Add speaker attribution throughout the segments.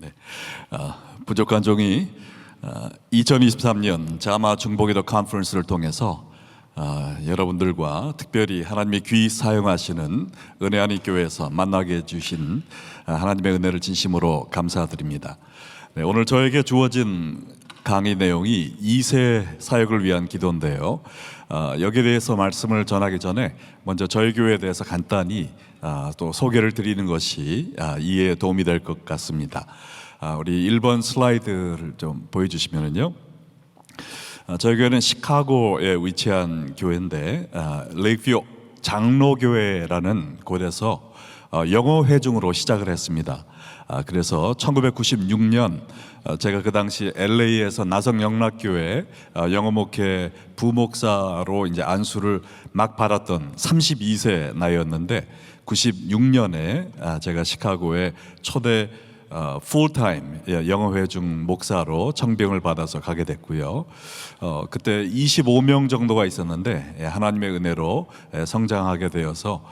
Speaker 1: 네, 부족한 종이 2023년 자마 중보기도 컨퍼런스를 통해서 여러분들과 특별히 하나님의 귀 사용하시는 은혜하니 교회에서 만나게 해주신 하나님의 은혜를 진심으로 감사드립니다. 네, 오늘 저에게 주어진 강의 내용이 2세 사역을 위한 기도인데요. 여기에 대해서 말씀을 전하기 전에 먼저 저희 교회에 대해서 간단히 또 소개를 드리는 것이 이해에 도움이 될 것 같습니다. 우리 1번 슬라이드를 좀 보여주시면요. 저희 교회는 시카고에 위치한 교회인데 레이크뷰 장로교회라는 곳에서 영어 회중으로 시작을 했습니다. 그래서 1996년 제가 그 당시 LA에서 나성영락교회 영어 목회 부목사로 이제 안수를 막 받았던 32세 나이였는데 96년에 제가 시카고에 초대 풀타임 영어 회중 목사로 청빙을 받아서 가게 됐고요. 그때 25명 정도가 있었는데 하나님의 은혜로 성장하게 되어서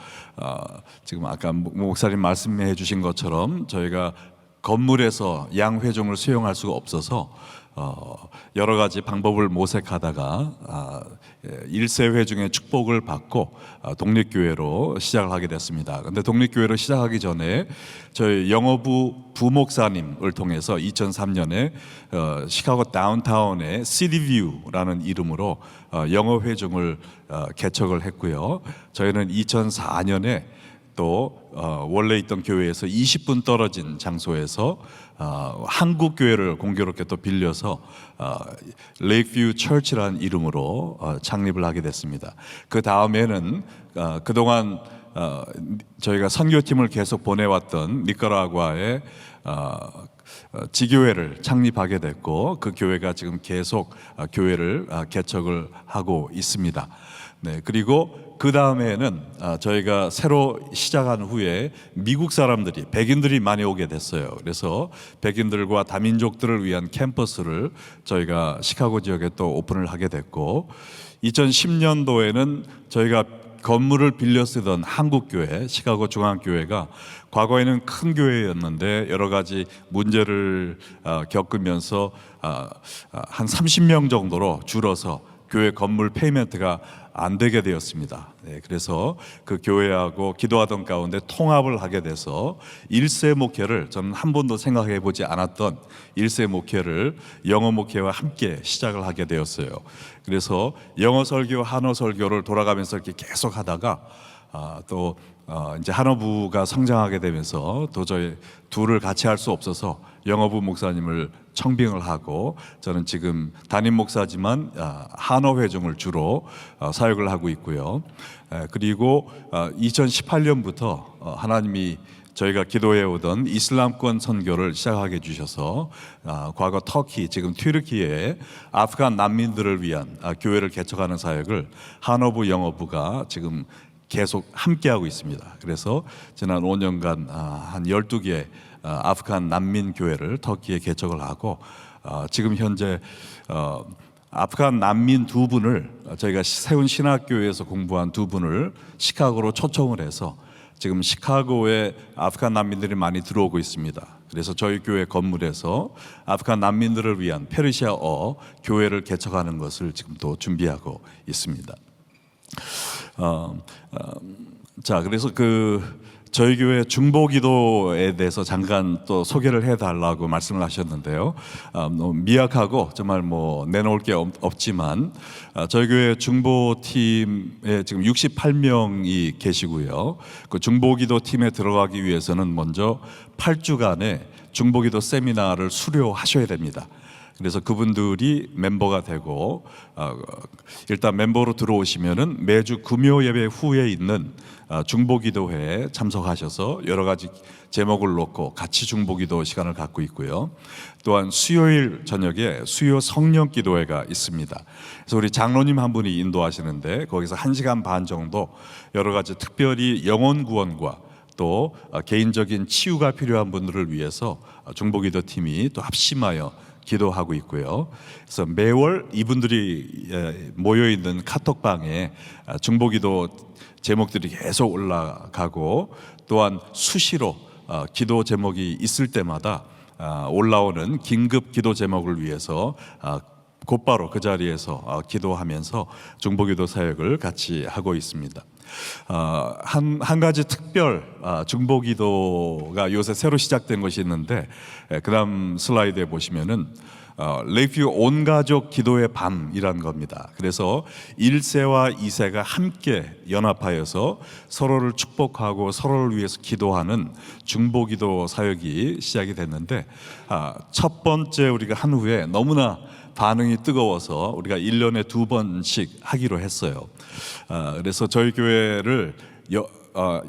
Speaker 1: 지금 아까 목사님 말씀해 주신 것처럼 저희가 건물에서 양 회중을 수용할 수가 없어서 여러 가지 방법을 모색하다가 1세 회중의 축복을 받고 독립교회로 시작을 하게 됐습니다. 근데 독립교회로 시작하기 전에 저희 영어부 부목사님을 통해서 2003년에 시카고 다운타운의 시티뷰라는 이름으로 영어 회중을 개척을 했고요. 저희는 2004년에 또 원래 있던 교회에서 20분 떨어진 장소에서 한국 교회를 공교롭게 또 빌려서 레이크뷰 처치라는 이름으로 창립을 하게 됐습니다. 그 다음에는 그동안 저희가 선교팀을 계속 보내왔던 니카라과의 지교회를 창립하게 됐고 그 교회가 지금 계속 교회를 개척을 하고 있습니다. 네, 그리고 그 다음에는 저희가 새로 시작한 후에 미국 사람들이 백인들이 많이 오게 됐어요. 그래서 백인들과 다민족들을 위한 캠퍼스를 저희가 시카고 지역에 또 오픈을 하게 됐고 2010년도에는 저희가 건물을 빌려 쓰던 한국교회 시카고 중앙교회가 과거에는 큰 교회였는데 여러 가지 문제를 겪으면서 한 30명 정도로 줄어서 교회 건물 페이먼트가 안 되게 되었습니다. 네, 그래서 그 교회하고 기도하던 가운데 통합을 하게 돼서 1세 목회를 저는 한 번도 생각해 보지 않았던 1세 목회를 영어 목회와 함께 시작을 하게 되었어요. 그래서 영어 설교, 한어 설교를 돌아가면서 이렇게 계속 하다가 또 이제 한어부가 성장하게 되면서 도저히 둘을 같이 할 수 없어서 영어부 목사님을 청빙을 하고 저는 지금 담임 목사지만 한어 회중을 주로 사역을 하고 있고요. 그리고 2018년부터 하나님이 저희가 기도해 오던 이슬람권 선교를 시작하게 해주셔서 과거 터키, 지금 튀르키예의 아프간 난민들을 위한 교회를 개척하는 사역을 한어부, 영어부가 지금 계속 함께하고 있습니다. 그래서 지난 5년간 한 12개 아프간 난민 교회를 터키에 개척을 하고 지금 현재 아프간 난민 2분을 저희가 세운 신학교에서 공부한 2분을 시카고로 초청을 해서 지금 시카고에 아프간 난민들이 많이 들어오고 있습니다. 그래서 저희 교회 건물에서 아프간 난민들을 위한 페르시아어 교회를 개척하는 것을 지금 또 준비하고 있습니다. 자, 그래서 저희 교회 중보기도에 대해서 잠깐 또 소개를 해달라고 말씀을 하셨는데요. 미약하고 정말 내놓을 게 없지만 저희 교회 중보팀에 지금 68명이 계시고요. 그 중보기도 팀에 들어가기 위해서는 먼저 8주간의 중보기도 세미나를 수료하셔야 됩니다. 그래서 그분들이 멤버가 되고 일단 멤버로 들어오시면은 매주 금요 예배 후에 있는 중보기도회에 참석하셔서 여러 가지 제목을 놓고 같이 중보기도 시간을 갖고 있고요. 또한 수요일 저녁에 수요 성령 기도회가 있습니다. 그래서 우리 장로님 한 분이 인도하시는데 거기서 1시간 반 정도 여러 가지 특별히 영혼 구원과 또 개인적인 치유가 필요한 분들을 위해서 중보기도 팀이 또 합심하여 기도하고 있고요. 그래서 매월 이분들이 모여 있는 카톡방에 중보기도 제목들이 계속 올라가고 또한 수시로 기도 제목이 있을 때마다 올라오는 긴급 기도 제목을 위해서 곧바로 그 자리에서 기도하면서 중보기도 사역을 같이 하고 있습니다. 한 가지 특별 중보기도가 요새 새로 시작된 것이 있는데, 그다음 슬라이드에 보시면은 레이뷰 온 가족 기도의 밤이란 겁니다. 그래서 1세와 2세가 함께 연합하여서 서로를 축복하고 서로를 위해서 기도하는 중보기도 사역이 시작이 됐는데, 첫 번째 우리가 한 후에 너무나 반응이 뜨거워서 우리가 1년에 2번씩 하기로 했어요. 그래서 저희 교회를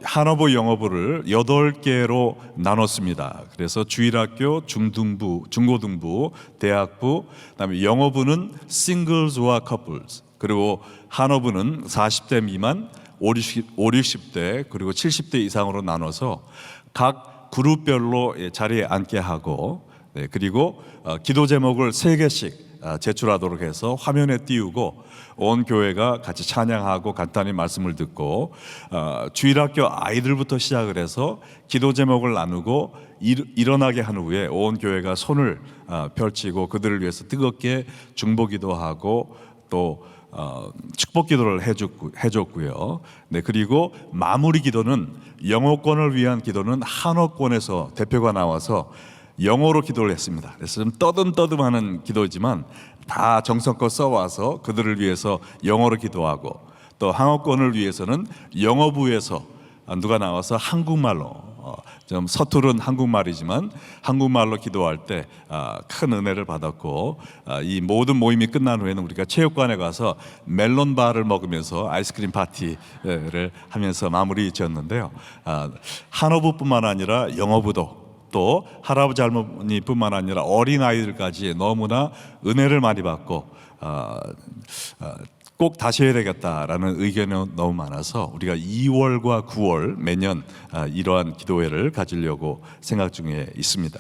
Speaker 1: 한어부 영어부를 8개로 나눴습니다. 그래서 주일학교, 중등부, 중고등부, 대학부, 그다음에 영어부는 싱글즈와 커플스, 그리고 한어부는 40대 미만, 60대, 그리고 70대 이상으로 나눠서 각 그룹별로 자리에 앉게 하고, 그리고 기도 제목을 3개씩 제출하도록 해서 화면에 띄우고 온 교회가 같이 찬양하고 간단히 말씀을 듣고, 주일학교 아이들부터 시작을 해서 기도 제목을 나누고 일어나게 한 후에 온 교회가 손을 펼치고 그들을 위해서 뜨겁게 중보기도하고 또 축복기도를 해줬고요. 그리고 마무리 기도는 영어권을 위한 기도는 한어권에서 대표가 나와서 영어로 기도를 했습니다. 그래서 좀 떠듬떠듬하는 기도지만 다 정성껏 써와서 그들을 위해서 영어로 기도하고, 또 한어권을 위해서는 영어부에서 누가 나와서 한국말로, 좀 서투른 한국말이지만 한국말로 기도할 때 큰 은혜를 받았고, 이 모든 모임이 끝난 후에는 우리가 체육관에 가서 멜론바를 먹으면서 아이스크림 파티를 하면서 마무리 지었는데요. 한어부뿐만 아니라 영어부도, 또 할아버지 할머니뿐만 아니라 어린아이들까지 너무나 은혜를 많이 받고 꼭 다시 해야 되겠다라는 의견이 너무 많아서 우리가 2월과 9월 매년 이러한 기도회를 가지려고 생각 중에 있습니다.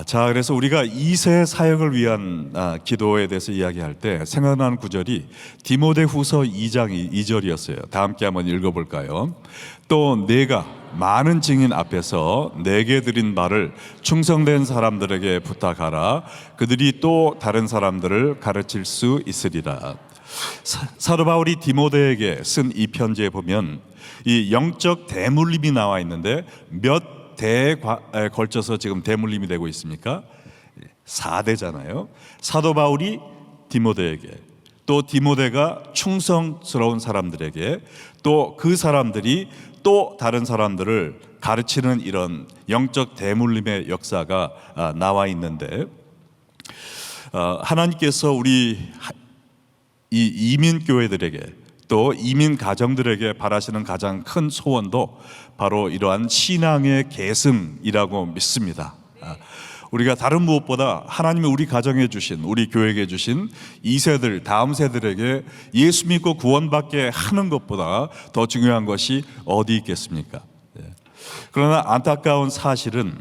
Speaker 1: 자, 그래서 우리가 2세 사역을 위한 기도에 대해서 이야기할 때 생각나는 구절이 디모데후서 2장 2절이었어요. 다 함께 한번 읽어볼까요? 또 내가 많은 증인 앞에서 내게 드린 바를 충성된 사람들에게 부탁하라. 그들이 또 다른 사람들을 가르칠 수 있으리라. 사도 바울이 디모데에게 쓴 이 편지에 보면 이 영적 대물림이 나와 있는데 몇 대에 걸쳐서 지금 대물림이 되고 있습니까? 4대잖아요. 사도 바울이 디모데에게, 또 디모데가 충성스러운 사람들에게, 또 그 사람들이 또 다른 사람들을 가르치는 이런 영적 대물림의 역사가 나와 있는데, 하나님께서 우리 이 이민 교회들에게 또 이민 가정들에게 바라시는 가장 큰 소원도 바로 이러한 신앙의 계승이라고 믿습니다. 우리가 다른 무엇보다 하나님이 우리 가정에 주신, 우리 교회에 주신 2세들, 다음 세들에게 예수 믿고 구원받게 하는 것보다 더 중요한 것이 어디 있겠습니까? 그러나 안타까운 사실은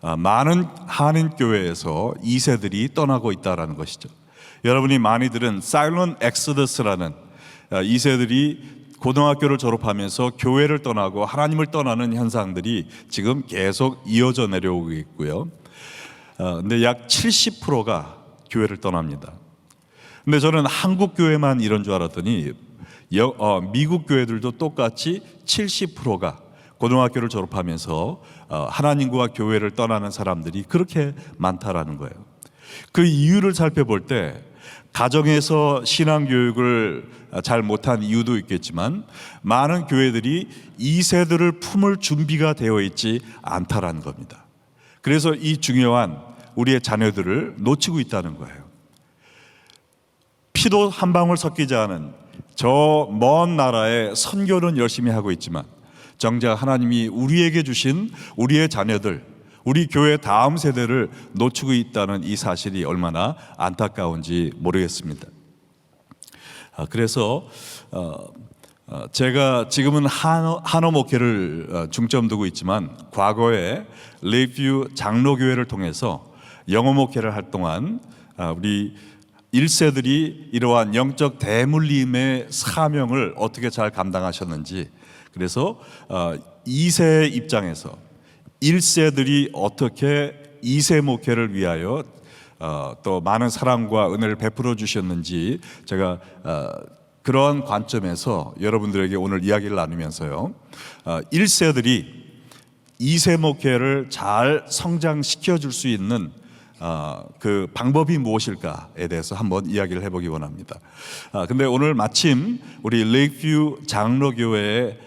Speaker 1: 많은 한인교회에서 2세들이 떠나고 있다는 것이죠. 여러분이 많이 들은 사일런트 엑소더스라는 2세들이 고등학교를 졸업하면서 교회를 떠나고 하나님을 떠나는 현상들이 지금 계속 이어져 내려오고 있고요. 근데 약 70%가 교회를 떠납니다. 근데 저는 한국 교회만 이런 줄 알았더니 미국 교회들도 똑같이 70%가 고등학교를 졸업하면서 하나님과 교회를 떠나는 사람들이 그렇게 많다라는 거예요. 그 이유를 살펴볼 때 가정에서 신앙교육을 잘 못한 이유도 있겠지만 많은 교회들이 2세들을 품을 준비가 되어 있지 않다라는 겁니다. 그래서 이 중요한 우리의 자녀들을 놓치고 있다는 거예요. 피도 한 방울 섞이지 않은 저 먼 나라에 선교는 열심히 하고 있지만 정작 하나님이 우리에게 주신 우리의 자녀들, 우리 교회 다음 세대를 놓치고 있다는 이 사실이 얼마나 안타까운지 모르겠습니다. 그래서 제가 지금은 한어 목회를 중점 두고 있지만 과거에 레이뷰 장로교회를 통해서 영어 목회를 할 동안 우리 1세들이 이러한 영적 대물림의 사명을 어떻게 잘 감당하셨는지, 그래서 2세의 입장에서 1세들이 어떻게 2세 목회를 위하여 또 많은 사랑과 은혜를 베풀어 주셨는지 제가 그런 관점에서 여러분들에게 오늘 이야기를 나누면서요, 1세들이 2세 목회를 잘 성장시켜 줄 수 있는 그 방법이 무엇일까에 대해서 한번 이야기를 해보기 원합니다. 근데 오늘 마침 우리 레이크뷰 장로교회의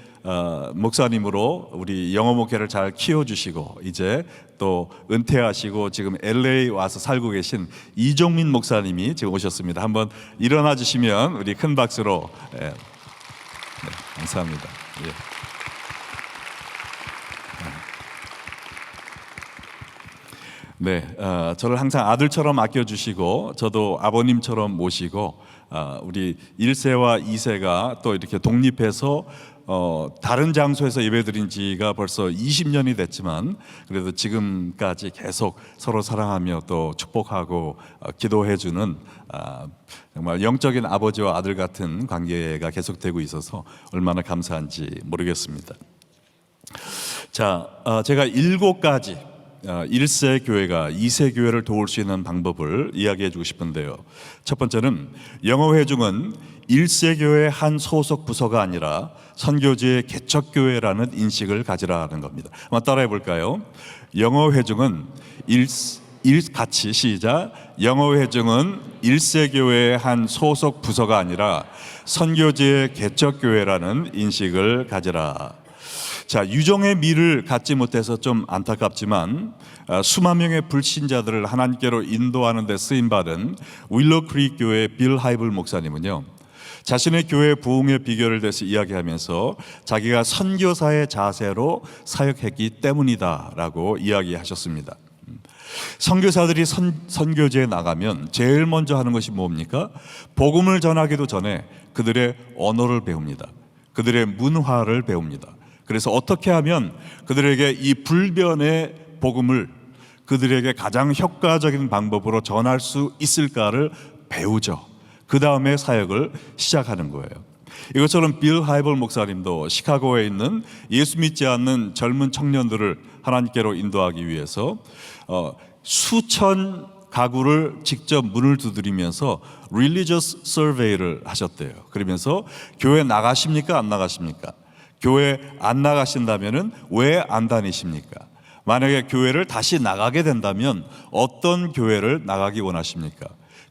Speaker 1: 목사님으로 우리 영어 목회를 잘 키워주시고 이제 또 은퇴하시고 지금 LA 와서 살고 계신 이종민 목사님이 지금 오셨습니다. 한번 일어나 주시면 우리 큰 박수로 네, 감사합니다. 예. 네, 저를 항상 아들처럼 아껴주시고 저도 아버님처럼 모시고 우리 1세와 2세가 또 이렇게 독립해서 다른 장소에서 예배드린 지가 벌써 20년이 됐지만 그래도 지금까지 계속 서로 사랑하며 또 축복하고 기도해주는 정말 영적인 아버지와 아들 같은 관계가 계속되고 있어서 얼마나 감사한지 모르겠습니다. 자, 제가 7가지 1세 교회가 2세 교회를 도울 수 있는 방법을 이야기해 주고 싶은데요, 첫 번째는 영어 회중은 1세 교회의 한 소속 부서가 아니라 선교지의 개척교회라는 인식을 가지라는 겁니다. 한번 따라해 볼까요? 영어 회중은 같이 시작. 영어 회중은 1세 교회의 한 소속 부서가 아니라 선교지의 개척교회라는 인식을 가지라. 자, 유종의 미를 갖지 못해서 좀 안타깝지만 수만 명의 불신자들을 하나님께로 인도하는 데 쓰임받은 윌로 크릭 교회의 빌 하이블 목사님은요, 자신의 교회 부흥의 비결을 대해서 이야기하면서 자기가 선교사의 자세로 사역했기 때문이다라고 이야기하셨습니다. 선교사들이 선교지에 나가면 제일 먼저 하는 것이 뭡니까? 복음을 전하기도 전에 그들의 언어를 배웁니다. 그들의 문화를 배웁니다. 그래서 어떻게 하면 그들에게 이 불변의 복음을 그들에게 가장 효과적인 방법으로 전할 수 있을까를 배우죠. 그 다음에 사역을 시작하는 거예요. 이것처럼 빌 하이블 목사님도 시카고에 있는 예수 믿지 않는 젊은 청년들을 하나님께로 인도하기 위해서 수천 가구를 직접 문을 두드리면서 Religious Survey를 하셨대요. 그러면서 교회 나가십니까? 안 나가십니까? 교회 안 나가신다면 왜 안 다니십니까? 만약에 교회를 다시 나가게 된다면 어떤 교회를 나가기 원하십니까?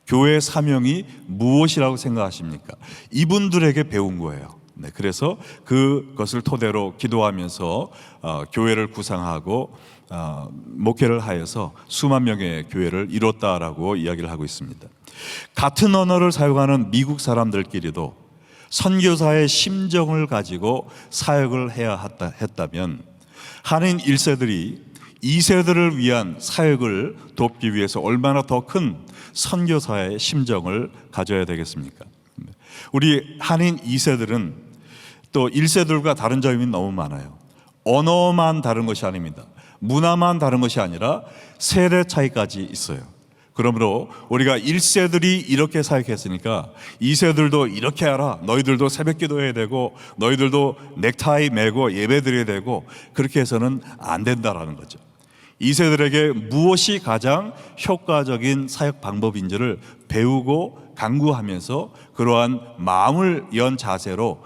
Speaker 1: 교회의 사명이 무엇이라고 생각하십니까? 이분들에게 배운 거예요. 네, 그래서 그것을 토대로 기도하면서 교회를 구상하고 목회를 하여서 수만 명의 교회를 이뤘다라고 이야기를 하고 있습니다. 같은 언어를 사용하는 미국 사람들끼리도 선교사의 심정을 가지고 사역을 해야 했다면 한인 1세들이 2세들을 위한 사역을 돕기 위해서 얼마나 더 큰 선교사의 심정을 가져야 되겠습니까? 우리 한인 2세들은 또 1세들과 다른 점이 너무 많아요. 언어만 다른 것이 아닙니다. 문화만 다른 것이 아니라 세대 차이까지 있어요. 그러므로 우리가 1세들이 이렇게 사역했으니까 2세들도 이렇게 하라. 너희들도 새벽 기도해야 되고 너희들도 넥타이 매고 예배 드려야 되고 그렇게 해서는 안 된다라는 거죠. 2세들에게 무엇이 가장 효과적인 사역 방법인지를 배우고 강구하면서 그러한 마음을 연 자세로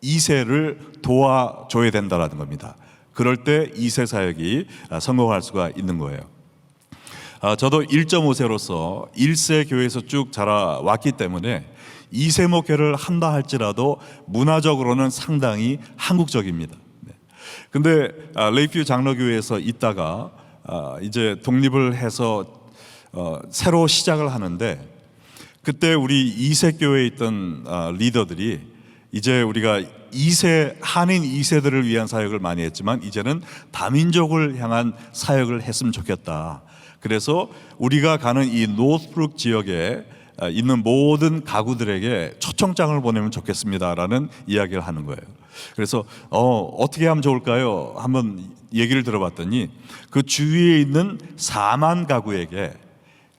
Speaker 1: 2세를 도와줘야 된다라는 겁니다. 그럴 때 2세 사역이 성공할 수가 있는 거예요. 저도 1.5세로서 1세 교회에서 쭉 자라왔기 때문에 2세 목회를 한다 할지라도 문화적으로는 상당히 한국적입니다. 근데 레이크뷰 장로교회에서 있다가 이제 독립을 해서 새로 시작을 하는데 그때 우리 2세 교회에 있던 리더들이 이제 우리가 2세 한인 2세들을 위한 사역을 많이 했지만 이제는 다민족을 향한 사역을 했으면 좋겠다. 그래서 우리가 가는 이 노스브룩 지역에 있는 모든 가구들에게 초청장을 보내면 좋겠습니다라는 이야기를 하는 거예요. 그래서 어떻게 하면 좋을까요? 한번 얘기를 들어봤더니 그 주위에 있는 4만 가구에게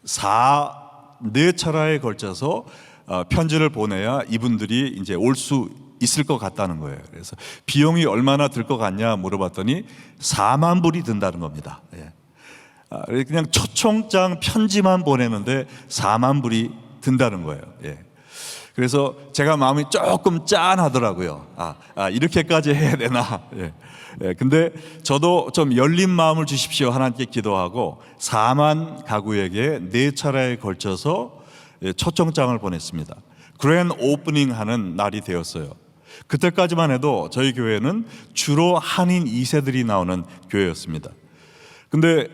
Speaker 1: 4차례에 걸쳐서 편지를 보내야 이분들이 이제 올 수 있을 것 같다는 거예요. 그래서 비용이 얼마나 들 것 같냐 물어봤더니 4만 불이 든다는 겁니다. 그냥 초청장 편지만 보내는데 4만 불이 든다는 거예요. 그래서 제가 마음이 조금 짠하더라고요. 이렇게까지 해야 되나? 근데 저도 좀 열린 마음을 주십시오. 하나님께 기도하고 4만 가구에게 4차례에 걸쳐서 초청장을 보냈습니다. 그랜 오프닝 하는 날이 되었어요. 그때까지만 해도 저희 교회는 주로 한인 2세들이 나오는 교회였습니다. 근데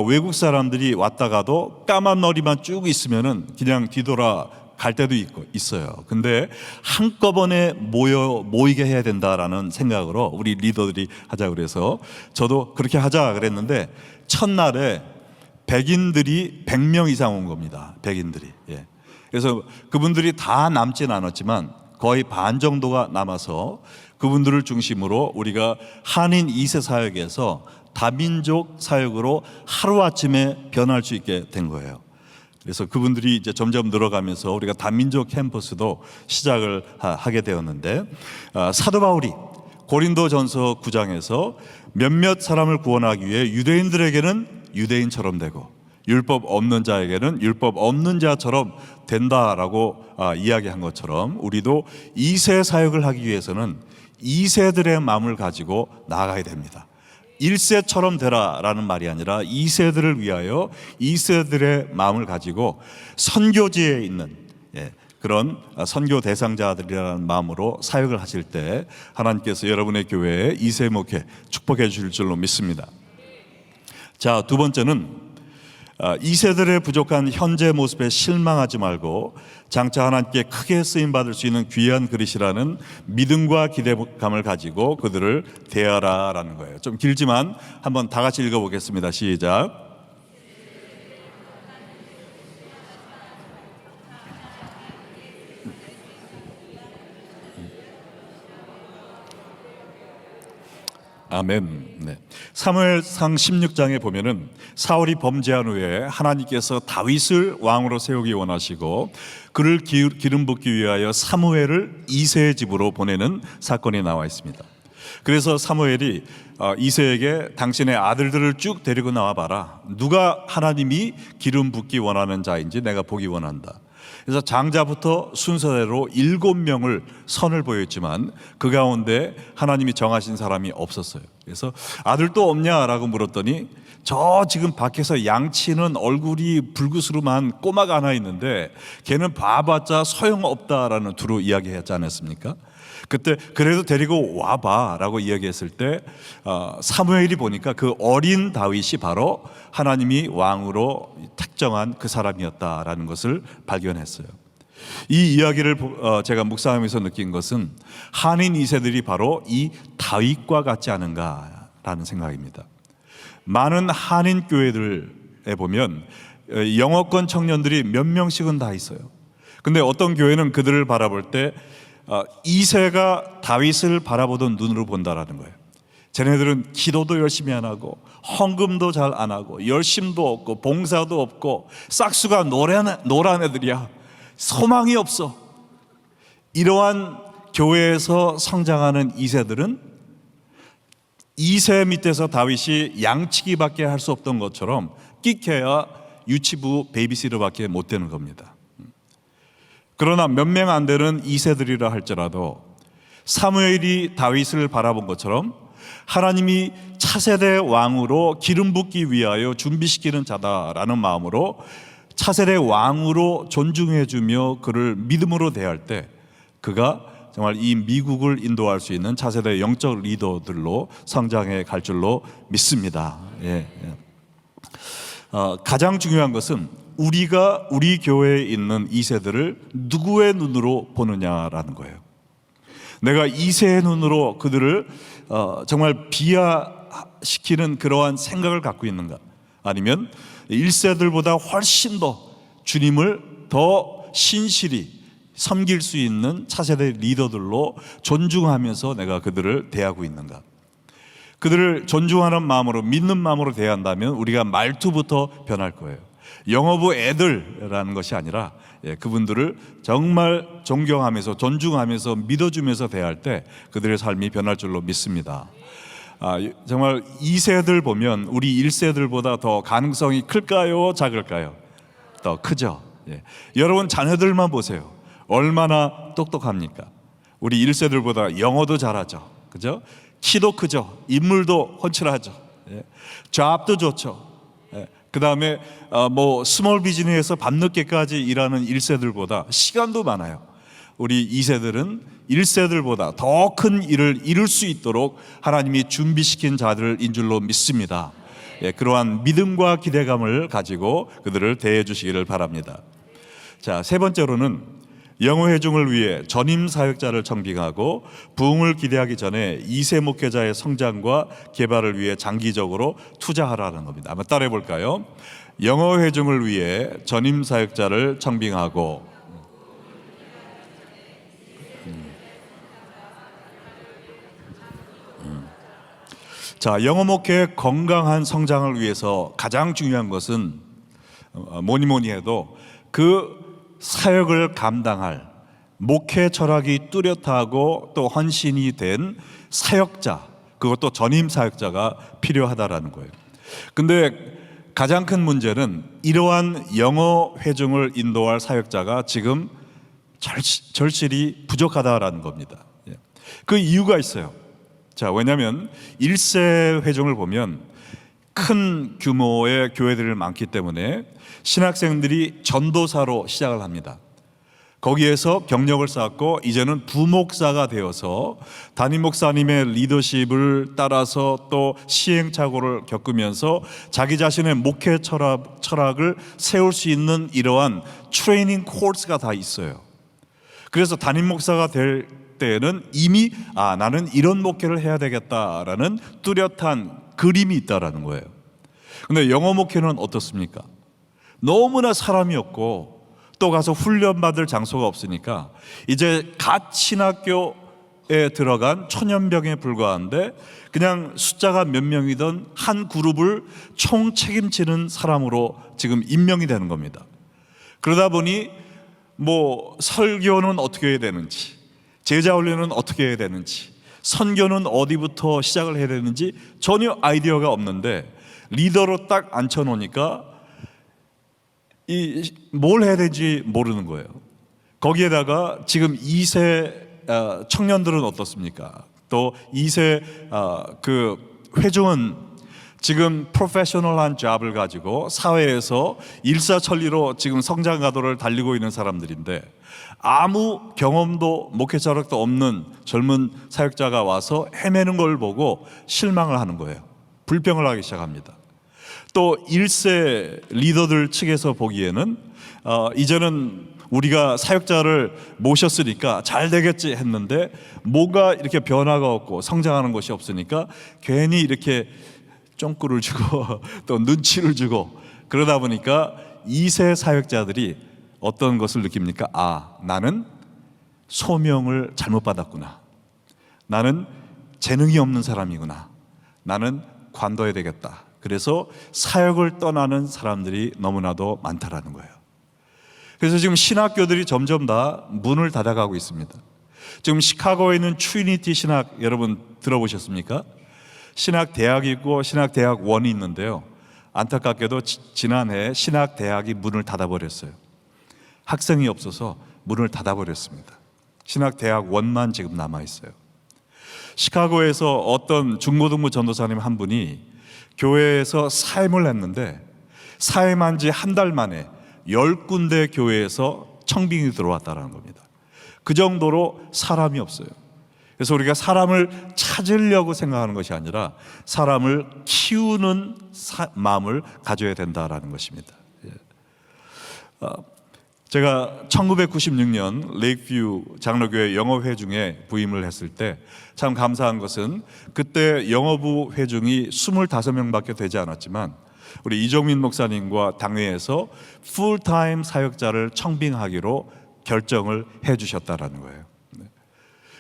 Speaker 1: 외국 사람들이 왔다가도 까만 머리만 쭉 있으면은 그냥 뒤돌아 갈 때도 있어요. 근데 한꺼번에 모이게 해야 된다라는 생각으로 우리 리더들이 하자 그래서 저도 그렇게 하자 그랬는데 첫날에 백인들이 100명 이상 온 겁니다. 백인들이. 그래서 그분들이 다 남진 않았지만 거의 반 정도가 남아서 그분들을 중심으로 우리가 한인 2세 사역에서 다민족 사역으로 하루아침에 변할 수 있게 된 거예요. 그래서 그분들이 이제 점점 늘어가면서 우리가 다민족 캠퍼스도 시작을 하게 되었는데, 사도 바울이 고린도전서 9장에서 몇몇 사람을 구원하기 위해 유대인들에게는 유대인처럼 되고 율법 없는 자에게는 율법 없는 자처럼 된다라고 이야기한 것처럼 우리도 2세 사역을 하기 위해서는 2세들의 마음을 가지고 나아가야 됩니다. 1세처럼 되라라는 말이 아니라 2세들을 위하여 2세들의 마음을 가지고 선교지에 있는 그런 선교 대상자들이라는 마음으로 사역을 하실 때 하나님께서 여러분의 교회에 2세 목회 축복해 주실 줄로 믿습니다. 자, 두 번째는 2세들의 부족한 현재 모습에 실망하지 말고 장차 하나님께 크게 쓰임받을 수 있는 귀한 그릇이라는 믿음과 기대감을 가지고 그들을 대하라라는 거예요. 좀 길지만 한번 다 같이 읽어보겠습니다. 시작. 아멘. 네. 사무엘상 16장에 보면은 사울이 범죄한 후에 하나님께서 다윗을 왕으로 세우기 원하시고 그를 기름 붓기 위하여 사무엘을 이새의 집으로 보내는 사건이 나와 있습니다. 그래서 사무엘이 이새에게 당신의 아들들을 쭉 데리고 나와 봐라. 누가 하나님이 기름 붓기 원하는 자인지 내가 보기 원한다. 그래서 장자부터 순서대로 7명을 선을 보였지만 그 가운데 하나님이 정하신 사람이 없었어요. 그래서 아들도 없냐라고 물었더니 저 지금 밖에서 양치는 얼굴이 불구스름한 꼬마가 하나 있는데 걔는 봐봤자 소용없다라는 두루 이야기하지 않았습니까? 그때 그래도 데리고 와봐라고 이야기했을 때 사무엘이 보니까 그 어린 다윗이 바로 하나님이 왕으로 택정한 그 사람이었다라는 것을 발견했어요. 이 이야기를 제가 묵상하면서 느낀 것은 한인 2세들이 바로 이 다윗과 같지 않은가라는 생각입니다. 많은 한인 교회들에 보면 영어권 청년들이 몇 명씩은 다 있어요. 근데 어떤 교회는 그들을 바라볼 때 2세가 다윗을 바라보던 눈으로 본다라는 거예요. 쟤네들은 기도도 열심히 안 하고 헌금도 잘 안 하고 열심도 없고 봉사도 없고 싹수가 노란 애들이야. 소망이 없어. 이러한 교회에서 성장하는 2세들은 2세 밑에서 다윗이 양치기밖에 할 수 없던 것처럼 끽해야 유치부 베이비시터밖에 못 되는 겁니다. 그러나 몇 명 안 되는 2세들이라 할지라도 사무엘이 다윗을 바라본 것처럼 하나님이 차세대 왕으로 기름 붓기 위하여 준비시키는 자다라는 마음으로 차세대 왕으로 존중해 주며 그를 믿음으로 대할 때 그가 정말 이 미국을 인도할 수 있는 차세대 영적 리더들로 성장해 갈 줄로 믿습니다. 가장 중요한 것은 우리가 우리 교회에 있는 2세들을 누구의 눈으로 보느냐라는 거예요. 내가 2세의 눈으로 그들을 정말 비하시키는 그러한 생각을 갖고 있는가, 아니면 1세들보다 훨씬 더 주님을 더 신실히 섬길 수 있는 차세대 리더들로 존중하면서 내가 그들을 대하고 있는가. 그들을 존중하는 마음으로 믿는 마음으로 대한다면 우리가 말투부터 변할 거예요. 영어부 애들이라는 것이 아니라 그분들을 정말 존경하면서 존중하면서 믿어주면서 대할 때 그들의 삶이 변할 줄로 믿습니다. 정말 2세들 보면 우리 1세들보다 더 가능성이 클까요? 작을까요? 더 크죠. 여러분 자녀들만 보세요. 얼마나 똑똑합니까? 우리 1세들보다 영어도 잘하죠. 그죠? 키도 크죠. 인물도 훤칠하죠. 잡도 좋죠. 그 다음에 뭐 스몰 비즈니스에서 밤늦게까지 일하는 1세들보다 시간도 많아요. 우리 2세들은 1세들보다 더 큰 일을 이룰 수 있도록 하나님이 준비시킨 자들인 줄로 믿습니다. 그러한 믿음과 기대감을 가지고 그들을 대해 주시기를 바랍니다. 자, 세 번째로는 영어 회중을 위해 전임 사역자를 청빙하고 부흥을 기대하기 전에 2세 목회자의 성장과 개발을 위해 장기적으로 투자하라는 겁니다. 한번 따라해 볼까요? 영어 회중을 위해 전임 사역자를 청빙하고 자, 영어 목회의 건강한 성장을 위해서 가장 중요한 것은 뭐니 해도 그 사역을 감당할 목회 철학이 뚜렷하고 또 헌신이 된 사역자, 그것도 전임 사역자가 필요하다라는 거예요. 근데 가장 큰 문제는 이러한 영어 회중을 인도할 사역자가 지금 절실히 부족하다라는 겁니다. 그 이유가 있어요. 자, 왜냐하면 1세 회중을 보면 큰 규모의 교회들이 많기 때문에 신학생들이 전도사로 시작을 합니다. 거기에서 경력을 쌓고 이제는 부목사가 되어서 담임 목사님의 리더십을 따라서 또 시행착오를 겪으면서 자기 자신의 목회 철학을 세울 수 있는 이러한 트레이닝 코스가 다 있어요. 그래서 담임 목사가 될 때에는 이미 나는 이런 목회를 해야 되겠다라는 뚜렷한 그림이 있다라는 거예요. 근데 영어 목회는 어떻습니까? 너무나 사람이 없고 또 가서 훈련받을 장소가 없으니까 이제 갓 신학교에 들어간 천연병에 불과한데 그냥 숫자가 몇 명이든 한 그룹을 총 책임지는 사람으로 지금 임명이 되는 겁니다. 그러다 보니 뭐 설교는 어떻게 해야 되는지, 제자 훈련은 어떻게 해야 되는지, 선교는 어디부터 시작을 해야 되는지 전혀 아이디어가 없는데 리더로 딱 앉혀놓으니까 뭘 해야 되는지 모르는 거예요. 거기에다가 지금 2세 청년들은 어떻습니까? 또 2세 그 회중은 지금 프로페셔널한 잡을 가지고 사회에서 일사천리로 지금 성장 가도를 달리고 있는 사람들인데 아무 경험도 목회 철학도 없는 젊은 사역자가 와서 헤매는 걸 보고 실망을 하는 거예요. 불평을 하기 시작합니다. 또 1세 리더들 측에서 보기에는 이제는 우리가 사역자를 모셨으니까 잘 되겠지 했는데 뭔가 이렇게 변화가 없고 성장하는 것이 없으니까 괜히 이렇게 쫑꾸를 주고 또 눈치를 주고 그러다 보니까 2세 사역자들이 어떤 것을 느낍니까? 나는 소명을 잘못 받았구나. 나는 재능이 없는 사람이구나. 나는 관둬야 되겠다. 그래서 사역을 떠나는 사람들이 너무나도 많다라는 거예요. 그래서 지금 신학교들이 점점 다 문을 닫아가고 있습니다. 지금 시카고에 있는 트리니티 신학 여러분 들어보셨습니까? 신학대학이 있고 신학대학원이 있는데요. 안타깝게도 지난해 신학대학이 문을 닫아버렸어요. 학생이 없어서 문을 닫아버렸습니다. 신학대학원만 지금 남아있어요. 시카고에서 어떤 중고등부 전도사님 한 분이 교회에서 사임을 했는데 사임한 지 한 달 만에 10군데 교회에서 청빙이 들어왔다는 겁니다. 그 정도로 사람이 없어요. 그래서 우리가 사람을 찾으려고 생각하는 것이 아니라 사람을 키우는 마음을 가져야 된다라는 것입니다. 제가 1996년 레이크뷰 장로교회 영어회중에 부임을 했을 때 참 감사한 것은 그때 영어부 회중이 25명밖에 되지 않았지만 우리 이종민 목사님과 당회에서 풀타임 사역자를 청빙하기로 결정을 해 주셨다라는 거예요.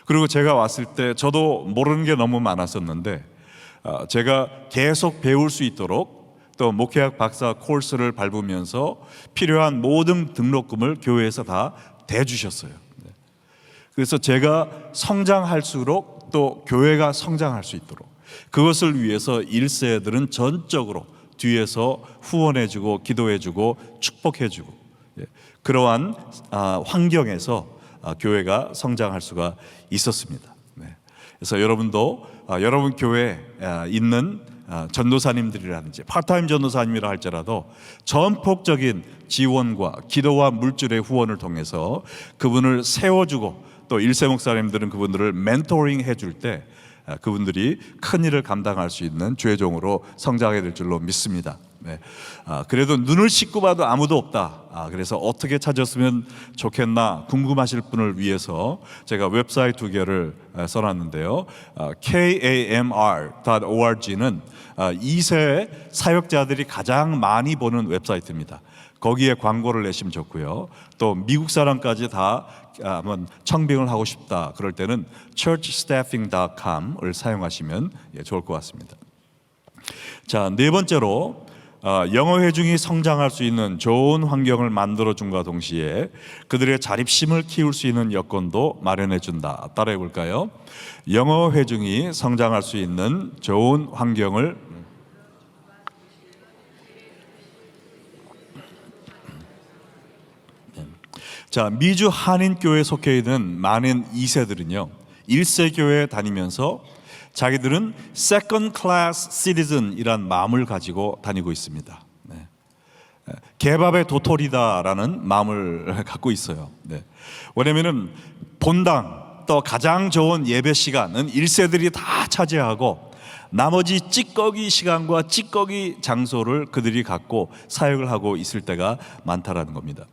Speaker 1: 그리고 제가 왔을 때 저도 모르는 게 너무 많았었는데 제가 계속 배울 수 있도록 또 목회학 박사 코र्스를 밟으면서 필요한 모든 등록금을 교회에서 다 대주셨어요. 그래서 제가 성장할수록 또 교회가 성장할 수 있도록 그것을 위해서 1세들은 전적으로 뒤에서 후원해주고 기도해주고 축복해주고 그러한 환경에서 교회가 성장할 수가 있었습니다. 그래서 여러분도 여러분 교회에 있는 전도사님들이라든지 파트타임 전도사님이라 할지라도 전폭적인 지원과 기도와 물질의 후원을 통해서 그분을 세워주고 또 1세 목사님들은 그분들을 멘토링 해줄 때 그분들이 큰 일을 감당할 수 있는 주의 종으로 성장하게 될 줄로 믿습니다. 그래도 눈을 씻고 봐도 아무도 없다. 그래서 어떻게 찾았으면 좋겠나 궁금하실 분을 위해서 제가 웹사이트 2개를 써놨는데요. kamr.org는 2세 사역자들이 가장 많이 보는 웹사이트입니다. 거기에 광고를 내시면 좋고요. 또 미국 사람까지 다 한번 청빙을 하고 싶다 그럴 때는 churchstaffing.com을 사용하시면 좋을 것 같습니다. 자, 네 번째로 영어 회중이 성장할 수 있는 좋은 환경을 만들어준과 동시에 그들의 자립심을 키울 수 있는 여건도 마련해준다. 따라해 볼까요? 영어 회중이 성장할 수 있는 좋은 환경을 자, 미주 한인교회에 속해 있는 많은 2세들은요 1세 교회에 다니면서 자기들은 second class citizen이란 마음을 가지고 다니고 있습니다. 개밥의 도토리다라는 마음을 갖고 있어요. 왜냐하면 본당 또 가장 좋은 예배 시간은 1세들이 다 차지하고 나머지 찌꺼기 시간과 찌꺼기 장소를 그들이 갖고 사역을 하고 있을 때가 많다라는 겁니다.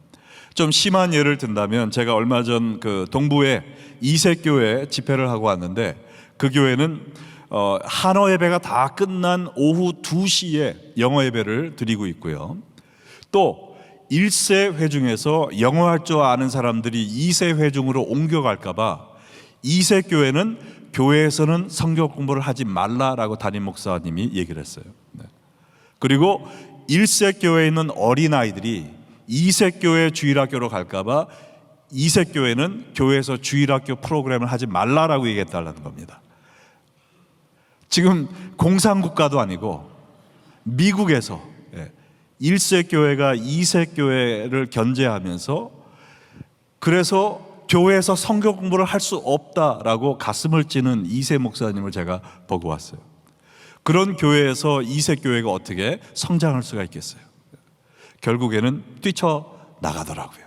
Speaker 1: 좀 심한 예를 든다면 제가 얼마 전 그 동부에 2세 교회 집회를 하고 왔는데 그 교회는 한어 예배가 다 끝난 오후 2시에 영어 예배를 드리고 있고요. 또 1세 회중에서 영어 할 줄 아는 사람들이 2세 회중으로 옮겨갈까 봐 2세 교회는 교회에서는 성경 공부를 하지 말라라고 담임 목사님이 얘기를 했어요. 그리고 1세 교회에 있는 어린아이들이 2세 교회 주일학교로 갈까 봐 2세 교회는 교회에서 주일학교 프로그램을 하지 말라라고 얘기했다는 겁니다. 지금 공산국가도 아니고 미국에서 1세 교회가 2세 교회를 견제하면서 그래서 교회에서 성경 공부를 할 수 없다라고 가슴을 찌는 2세 목사님을 제가 보고 왔어요. 그런 교회에서 2세 교회가 어떻게 성장할 수가 있겠어요? 결국에는 뛰쳐나가더라고요.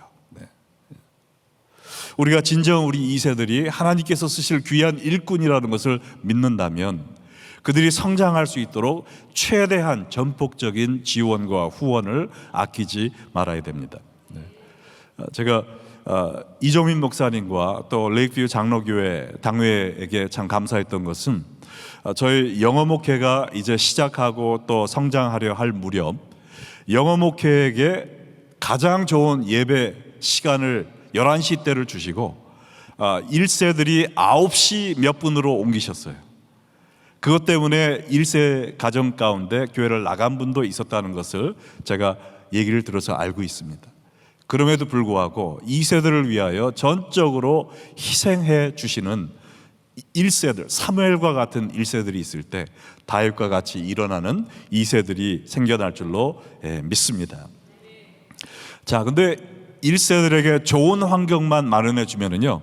Speaker 1: 우리가 진정 우리 2세들이 하나님께서 쓰실 귀한 일꾼이라는 것을 믿는다면 그들이 성장할 수 있도록 최대한 전폭적인 지원과 후원을 아끼지 말아야 됩니다. 제가 이종민 목사님과 또 레이크뷰 장로교회 당회에게 참 감사했던 것은 저희 영어 목회가 이제 시작하고 또 성장하려 할 무렵 영어 목회에게 가장 좋은 예배 시간을 11시 때를 주시고 1세들이 9시 몇 분으로 옮기셨어요. 그것 때문에 1세 가정 가운데 교회를 나간 분도 있었다는 것을 제가 얘기를 들어서 알고 있습니다. 그럼에도 불구하고 2세들을 위하여 전적으로 희생해 주시는 1세들, 사무엘과 같은 1세들이 있을 때 다윗과 같이 일어나는 2세들이 생겨날 줄로 믿습니다. 자, 근데 1세들에게 좋은 환경만 마련해 주면은요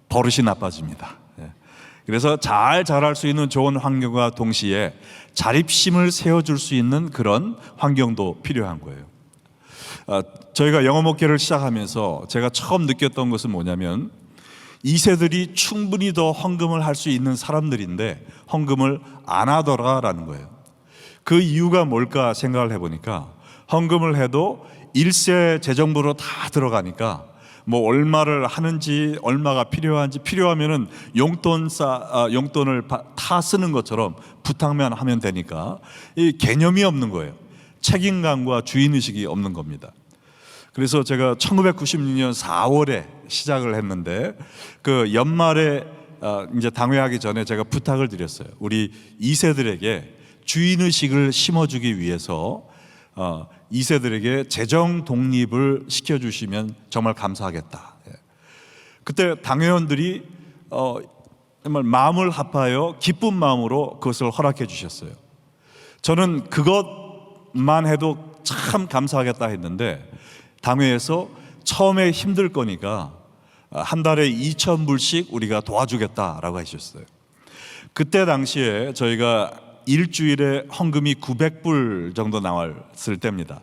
Speaker 1: 버릇이 나빠집니다. 그래서 잘 자랄 수 있는 좋은 환경과 동시에 자립심을 세워줄 수 있는 그런 환경도 필요한 거예요. 저희가 영어 목회를 시작하면서 제가 처음 느꼈던 것은 뭐냐면 2세들이 충분히 더 헌금을 할 수 있는 사람들인데 헌금을 안 하더라라는 거예요. 그 이유가 뭘까 생각을 해보니까 헌금을 해도 1세 재정부로 다 들어가니까 뭐 얼마를 하는지 얼마가 필요한지 필요하면은 용돈을 다 쓰는 것처럼 부탁만 하면 되니까 이 개념이 없는 거예요. 책임감과 주인의식이 없는 겁니다. 그래서 제가 1996년 4월에 시작을 했는데 그 연말에 이제 당회하기 전에 제가 부탁을 드렸어요. 우리 2세들에게 주인의식을 심어주기 위해서 2세들에게 재정 독립을 시켜주시면 정말 감사하겠다. 그때 당회원들이 정말 마음을 합하여 기쁜 마음으로 그것을 허락해 주셨어요. 저는 그것만 해도 참 감사하겠다 했는데 당회에서 처음에 힘들 거니까 한 달에 2,000불씩 우리가 도와주겠다라고 하셨어요. 그때 당시에 저희가 일주일에 헌금이 900불 정도 나왔을 때입니다.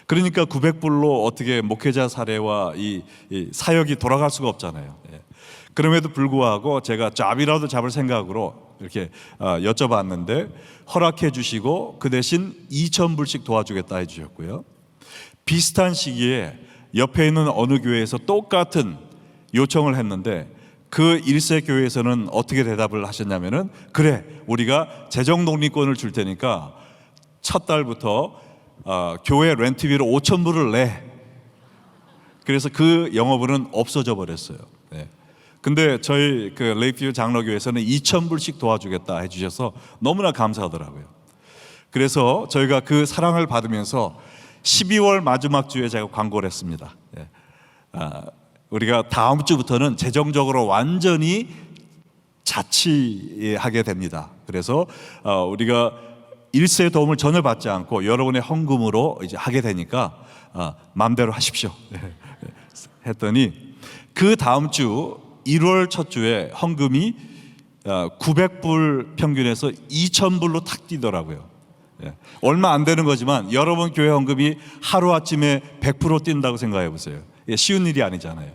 Speaker 1: 그러니까 900불로 어떻게 목회자 사례와 이 사역이 돌아갈 수가 없잖아요. 그럼에도 불구하고 제가 잡이라도 잡을 생각으로 이렇게 여쭤봤는데 허락해 주시고 그 대신 2,000불씩 도와주겠다 해주셨고요. 비슷한 시기에 옆에 있는 어느 교회에서 똑같은 요청을 했는데 그 1세 교회에서는 어떻게 대답을 하셨냐면은, 그래, 우리가 재정 독립권을 줄 테니까 첫 달부터 교회 렌트비로 5,000불을 내. 그래서 그 영업은 없어져 버렸어요. 근데 저희 그 레이피유 장로교회에서는 2,000불씩 도와주겠다 해주셔서 너무나 감사하더라고요. 그래서 저희가 그 사랑을 받으면서 12월 마지막 주에 제가 광고를 했습니다. 우리가 다음 주부터는 재정적으로 완전히 자치하게 됩니다. 그래서 우리가 일세 도움을 전혀 받지 않고 여러분의 헌금으로 이제 하게 되니까 마음대로 하십시오. 했더니 그 다음 주 1월 첫 주에 헌금이 900불 평균에서 2,000불로 탁 뛰더라고요. 얼마 안 되는 거지만 여러분 교회 헌금이 하루아침에 100% 뛴다고 생각해 보세요. 쉬운 일이 아니잖아요.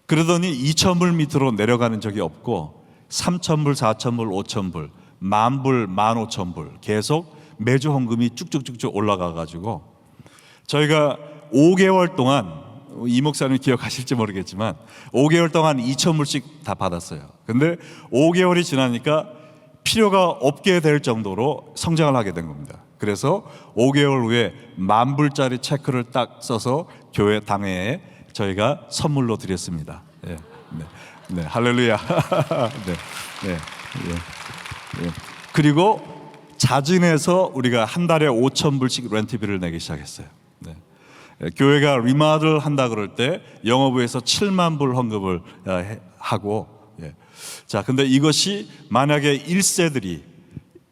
Speaker 1: 그러더니 2,000불 밑으로 내려가는 적이 없고 3,000불, 4,000불, 5,000불, 10,000불, 15,000불 계속 매주 헌금이 쭉쭉쭉쭉 올라가 가지고 저희가 5개월 동안, 이 목사님 기억하실지 모르겠지만 5개월 동안 2,000불씩 다 받았어요. 근데 5개월이 지나니까 필요가 없게 될 정도로 성장을 하게 된 겁니다. 그래서 5개월 후에 10,000불짜리 체크를 딱 써서 교회 당회에 저희가 선물로 드렸습니다. 네, 할렐루야. 그리고 자진해서 우리가 한 달에 5,000불씩 렌트비를 내기 시작했어요. 교회가 리마들 한다 그럴 때 영어부에서 70,000불 헌금을 하고, 자, 근데 이것이 만약에 1세들이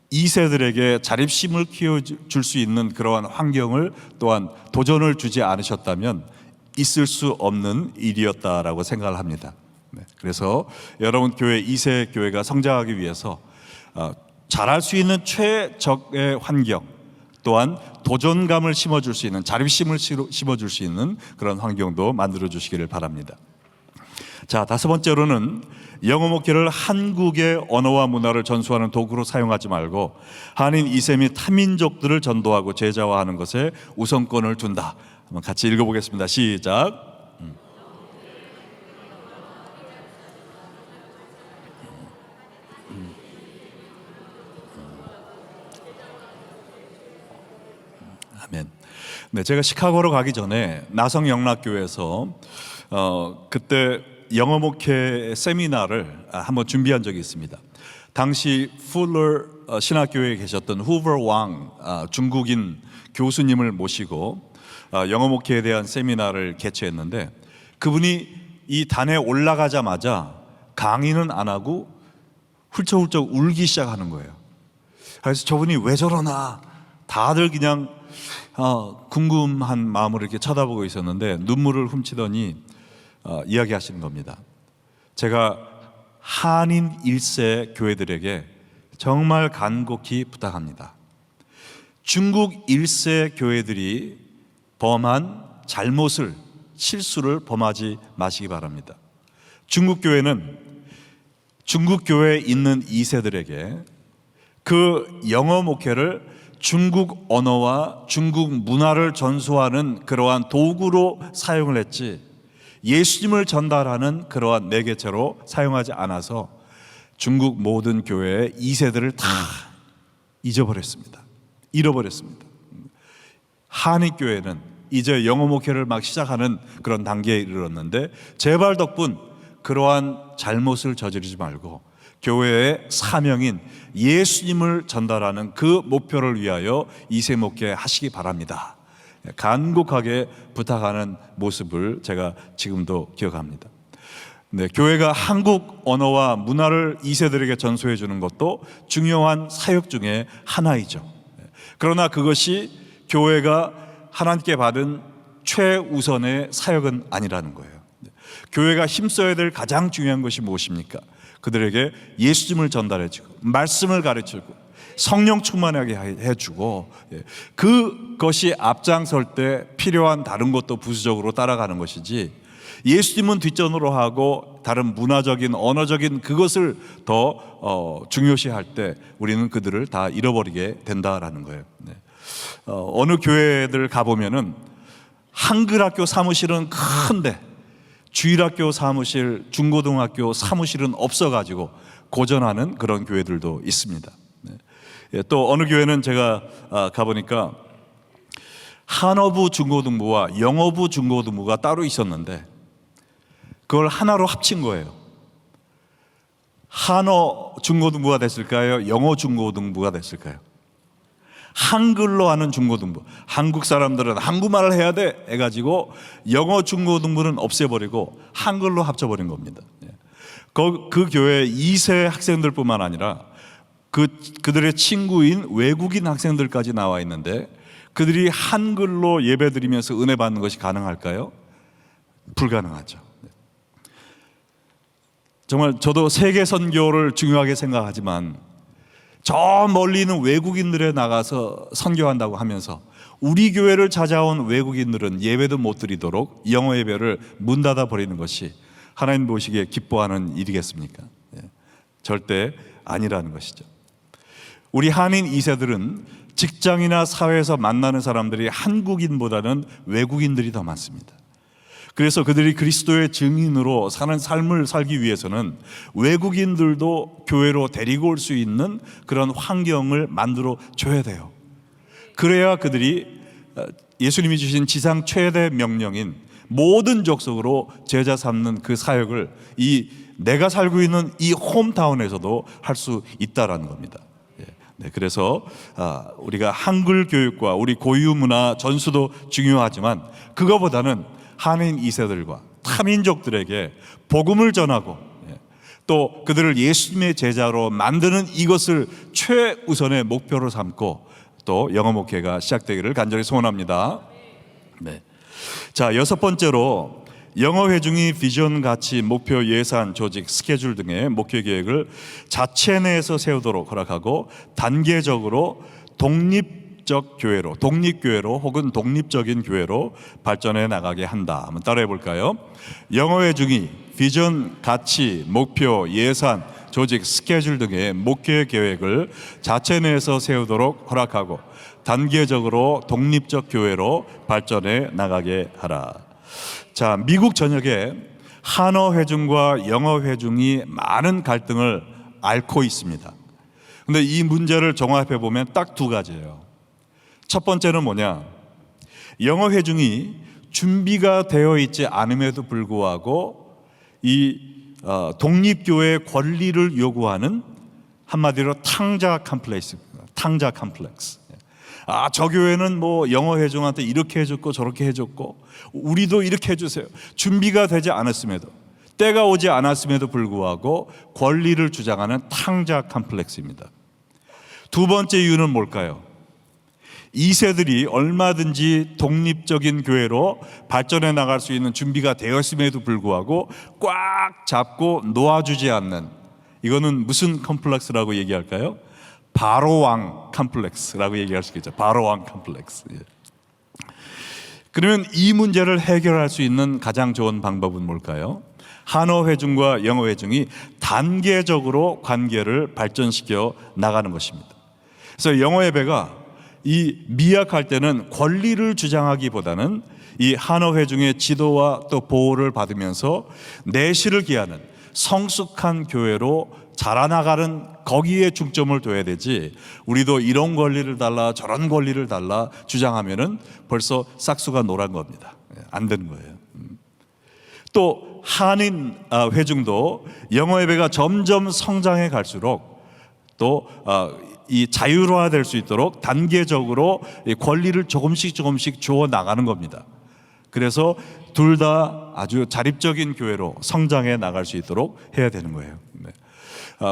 Speaker 1: 2세들에게 자립심을 키워줄 수 있는 그러한 환경을 또한 도전을 주지 않으셨다면 있을 수 없는 일이었다라고 생각을 합니다. 그래서 여러분 교회 2세 교회가 성장하기 위해서 잘할 수 있는 최적의 환경, 또한 도전감을 심어줄 수 있는, 자립심을 심어줄 수 있는 그런 환경도 만들어 주시기를 바랍니다. 자, 다섯 번째로는 영어 목회를 한국의 언어와 문화를 전수하는 도구로 사용하지 말고 한인 2세 및 타민족들을 전도하고 제자화하는 것에 우선권을 둔다. 한번 같이 읽어보겠습니다. 시작. 아멘. 네, 제가 시카고로 가기 전에 나성 영락교회에서 그때 영어 목회 세미나를 한번 준비한 적이 있습니다. 당시 풀러 신학교회에 계셨던 후버 왕 중국인 교수님을 모시고 영어 목회에 대한 세미나를 개최했는데, 그분이 이 단에 올라가자마자 강의는 안 하고 훌쩍훌쩍 울기 시작하는 거예요. 그래서 저분이 왜 저러나 다들 그냥 궁금한 마음으로 이렇게 쳐다보고 있었는데 눈물을 훔치더니 이야기하시는 겁니다. 제가 한인 1세 교회들에게 정말 간곡히 부탁합니다. 중국 1세 교회들이 범한 잘못을, 실수를 범하지 마시기 바랍니다. 중국 교회는 중국 교회에 있는 2세들에게 그 영어 목회를 중국 언어와 중국 문화를 전수하는 그러한 도구로 사용을 했지 예수님을 전달하는 그러한 매개체로 사용하지 않아서 중국 모든 교회의 2세들을 다 잊어버렸습니다. 잃어버렸습니다. 한인교회는 이제 영어 목회를 막 시작하는 그런 단계에 이르렀는데 제발 덕분 그러한 잘못을 저지르지 말고 교회의 사명인 예수님을 전달하는 그 목표를 위하여 이세 목회 하시기 바랍니다. 간곡하게 부탁하는 모습을 제가 지금도 기억합니다. 네, 교회가 한국 언어와 문화를 2세들에게 전수해 주는 것도 중요한 사역 중에 하나이죠. 그러나 그것이 교회가 하나님께 받은 최우선의 사역은 아니라는 거예요. 교회가 힘써야 될 가장 중요한 것이 무엇입니까? 그들에게 예수님을 전달해 주고 말씀을 가르치고 성령 충만하게 해주고, 그것이 앞장설 때 필요한 다른 것도 부수적으로 따라가는 것이지, 예수님은 뒷전으로 하고 다른 문화적인 언어적인 그것을 더 중요시할 때 우리는 그들을 다 잃어버리게 된다라는 거예요. 어느 교회들 가보면은 한글학교 사무실은 큰데 주일학교 사무실, 중고등학교 사무실은 없어가지고 고전하는 그런 교회들도 있습니다. 또 어느 교회는 제가 가보니까 한어부 중고등부와 영어부 중고등부가 따로 있었는데 그걸 하나로 합친 거예요. 한어 중고등부가 됐을까요? 영어 중고등부가 됐을까요? 한글로 하는 중고등부, 한국 사람들은 한국말을 해야 돼 해가지고 영어 중고등부는 없애버리고 한글로 합쳐버린 겁니다. 그 교회 2세 학생들뿐만 아니라 그들의 친구인 외국인 학생들까지 나와 있는데 그들이 한글로 예배드리면서 은혜 받는 것이 가능할까요? 불가능하죠. 정말 저도 세계 선교를 중요하게 생각하지만 저 멀리 있는 외국인들에 나가서 선교한다고 하면서 우리 교회를 찾아온 외국인들은 예배도 못 드리도록 영어 예배를 문 닫아 버리는 것이 하나님 보시기에 기뻐하는 일이겠습니까? 절대 아니라는 것이죠. 우리 한인 2세들은 직장이나 사회에서 만나는 사람들이 한국인보다는 외국인들이 더 많습니다. 그래서 그들이 그리스도의 증인으로 사는 삶을 살기 위해서는 외국인들도 교회로 데리고 올 수 있는 그런 환경을 만들어 줘야 돼요. 그래야 그들이 예수님이 주신 지상 최대 명령인 모든 족속으로 제자 삼는 그 사역을 내가 살고 있는 이 홈타운에서도 할 수 있다라는 겁니다. 네, 그래서 우리가 한글 교육과 우리 고유 문화 전수도 중요하지만 그거보다는 한인 2세들과 타민족들에게 복음을 전하고 또 그들을 예수님의 제자로 만드는 이것을 최우선의 목표로 삼고 또 영어 목회가 시작되기를 간절히 소원합니다. 네. 자, 6번째로 영어 회중이 비전, 가치, 목표, 예산, 조직, 스케줄 등의 목회 계획을 자체 내에서 세우도록 허락하고 단계적으로 독립교회로 혹은 독립적인 교회로 발전해 나가게 한다. 한번 따라해 볼까요? 영어 회중이 비전, 가치, 목표, 예산, 조직, 스케줄 등의 목회 계획을 자체 내에서 세우도록 허락하고 단계적으로 독립적 교회로 발전해 나가게 하라. 자, 미국 전역에 한어 회중과 영어 회중이 많은 갈등을 앓고 있습니다. 그런데 이 문제를 종합해 보면 딱 두 가지예요. 첫 번째는 뭐냐? 영어 회중이 준비가 되어 있지 않음에도 불구하고 이 독립교회의 권리를 요구하는 한마디로 탕자 컴플렉스. 저 교회는 뭐 영어 회중한테 이렇게 해줬고 저렇게 해줬고 우리도 이렇게 해주세요. 준비가 되지 않았음에도, 때가 오지 않았음에도 불구하고 권리를 주장하는 탕자 컴플렉스입니다. 두 번째 이유는 뭘까요? 2세들이 얼마든지 독립적인 교회로 발전해 나갈 수 있는 준비가 되었음에도 불구하고 꽉 잡고 놓아주지 않는, 이거는 무슨 컴플렉스라고 얘기할까요? 바로왕 컴플렉스라고 얘기할 수 있겠죠. 바로왕 컴플렉스. 그러면 이 문제를 해결할 수 있는 가장 좋은 방법은 뭘까요? 한어 회중과 영어 회중이 단계적으로 관계를 발전시켜 나가는 것입니다. 그래서 영어 예배가 미약할 때는 권리를 주장하기보다는 이 한어 회중의 지도와 또 보호를 받으면서 내실을 기하는 성숙한 교회로 자라나가는 거기에 중점을 둬야 되지, 우리도 이런 권리를 달라 저런 권리를 달라 주장하면은 벌써 싹수가 노란 겁니다. 안 되는 거예요. 또 한인 회중도 영어 예배가 점점 성장해 갈수록 또 이 자유화될 수 있도록 단계적으로 이 권리를 조금씩 주어 나가는 겁니다. 그래서 둘 다 아주 자립적인 교회로 성장해 나갈 수 있도록 해야 되는 거예요. 네.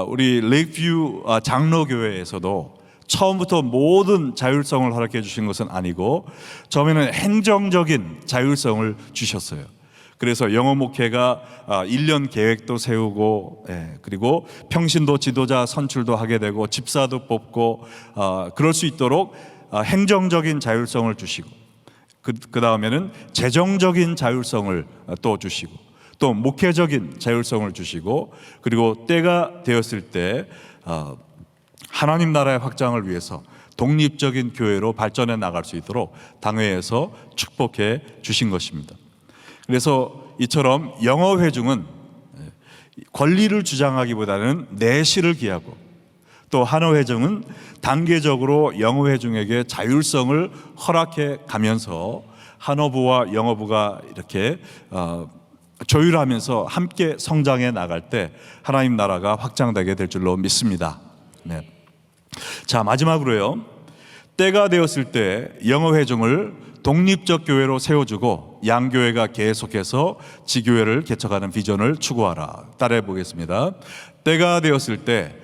Speaker 1: 우리 레이크뷰 장로교회에서도 처음부터 모든 자율성을 허락해 주신 것은 아니고 처음에는 행정적인 자율성을 주셨어요. 그래서 영어 목회가 1년 계획도 세우고, 그리고 평신도 지도자 선출도 하게 되고 집사도 뽑고 그럴 수 있도록 행정적인 자율성을 주시고, 그 다음에는 재정적인 자율성을 또 주시고, 또 목회적인 자율성을 주시고, 그리고 때가 되었을 때 하나님 나라의 확장을 위해서 독립적인 교회로 발전해 나갈 수 있도록 당회에서 축복해 주신 것입니다. 그래서 이처럼 영어 회중은 권리를 주장하기보다는 내실을 기하고, 또 한어 회중은 단계적으로 영어 회중에게 자율성을 허락해 가면서 한어부와 영어부가 이렇게 조율하면서 함께 성장해 나갈 때 하나님 나라가 확장되게 될 줄로 믿습니다. 네. 자, 마지막으로요, 때가 되었을 때 영어 회중을 독립적 교회로 세워주고 양교회가 계속해서 지교회를 개척하는 비전을 추구하라. 따라해 보겠습니다. 때가 되었을 때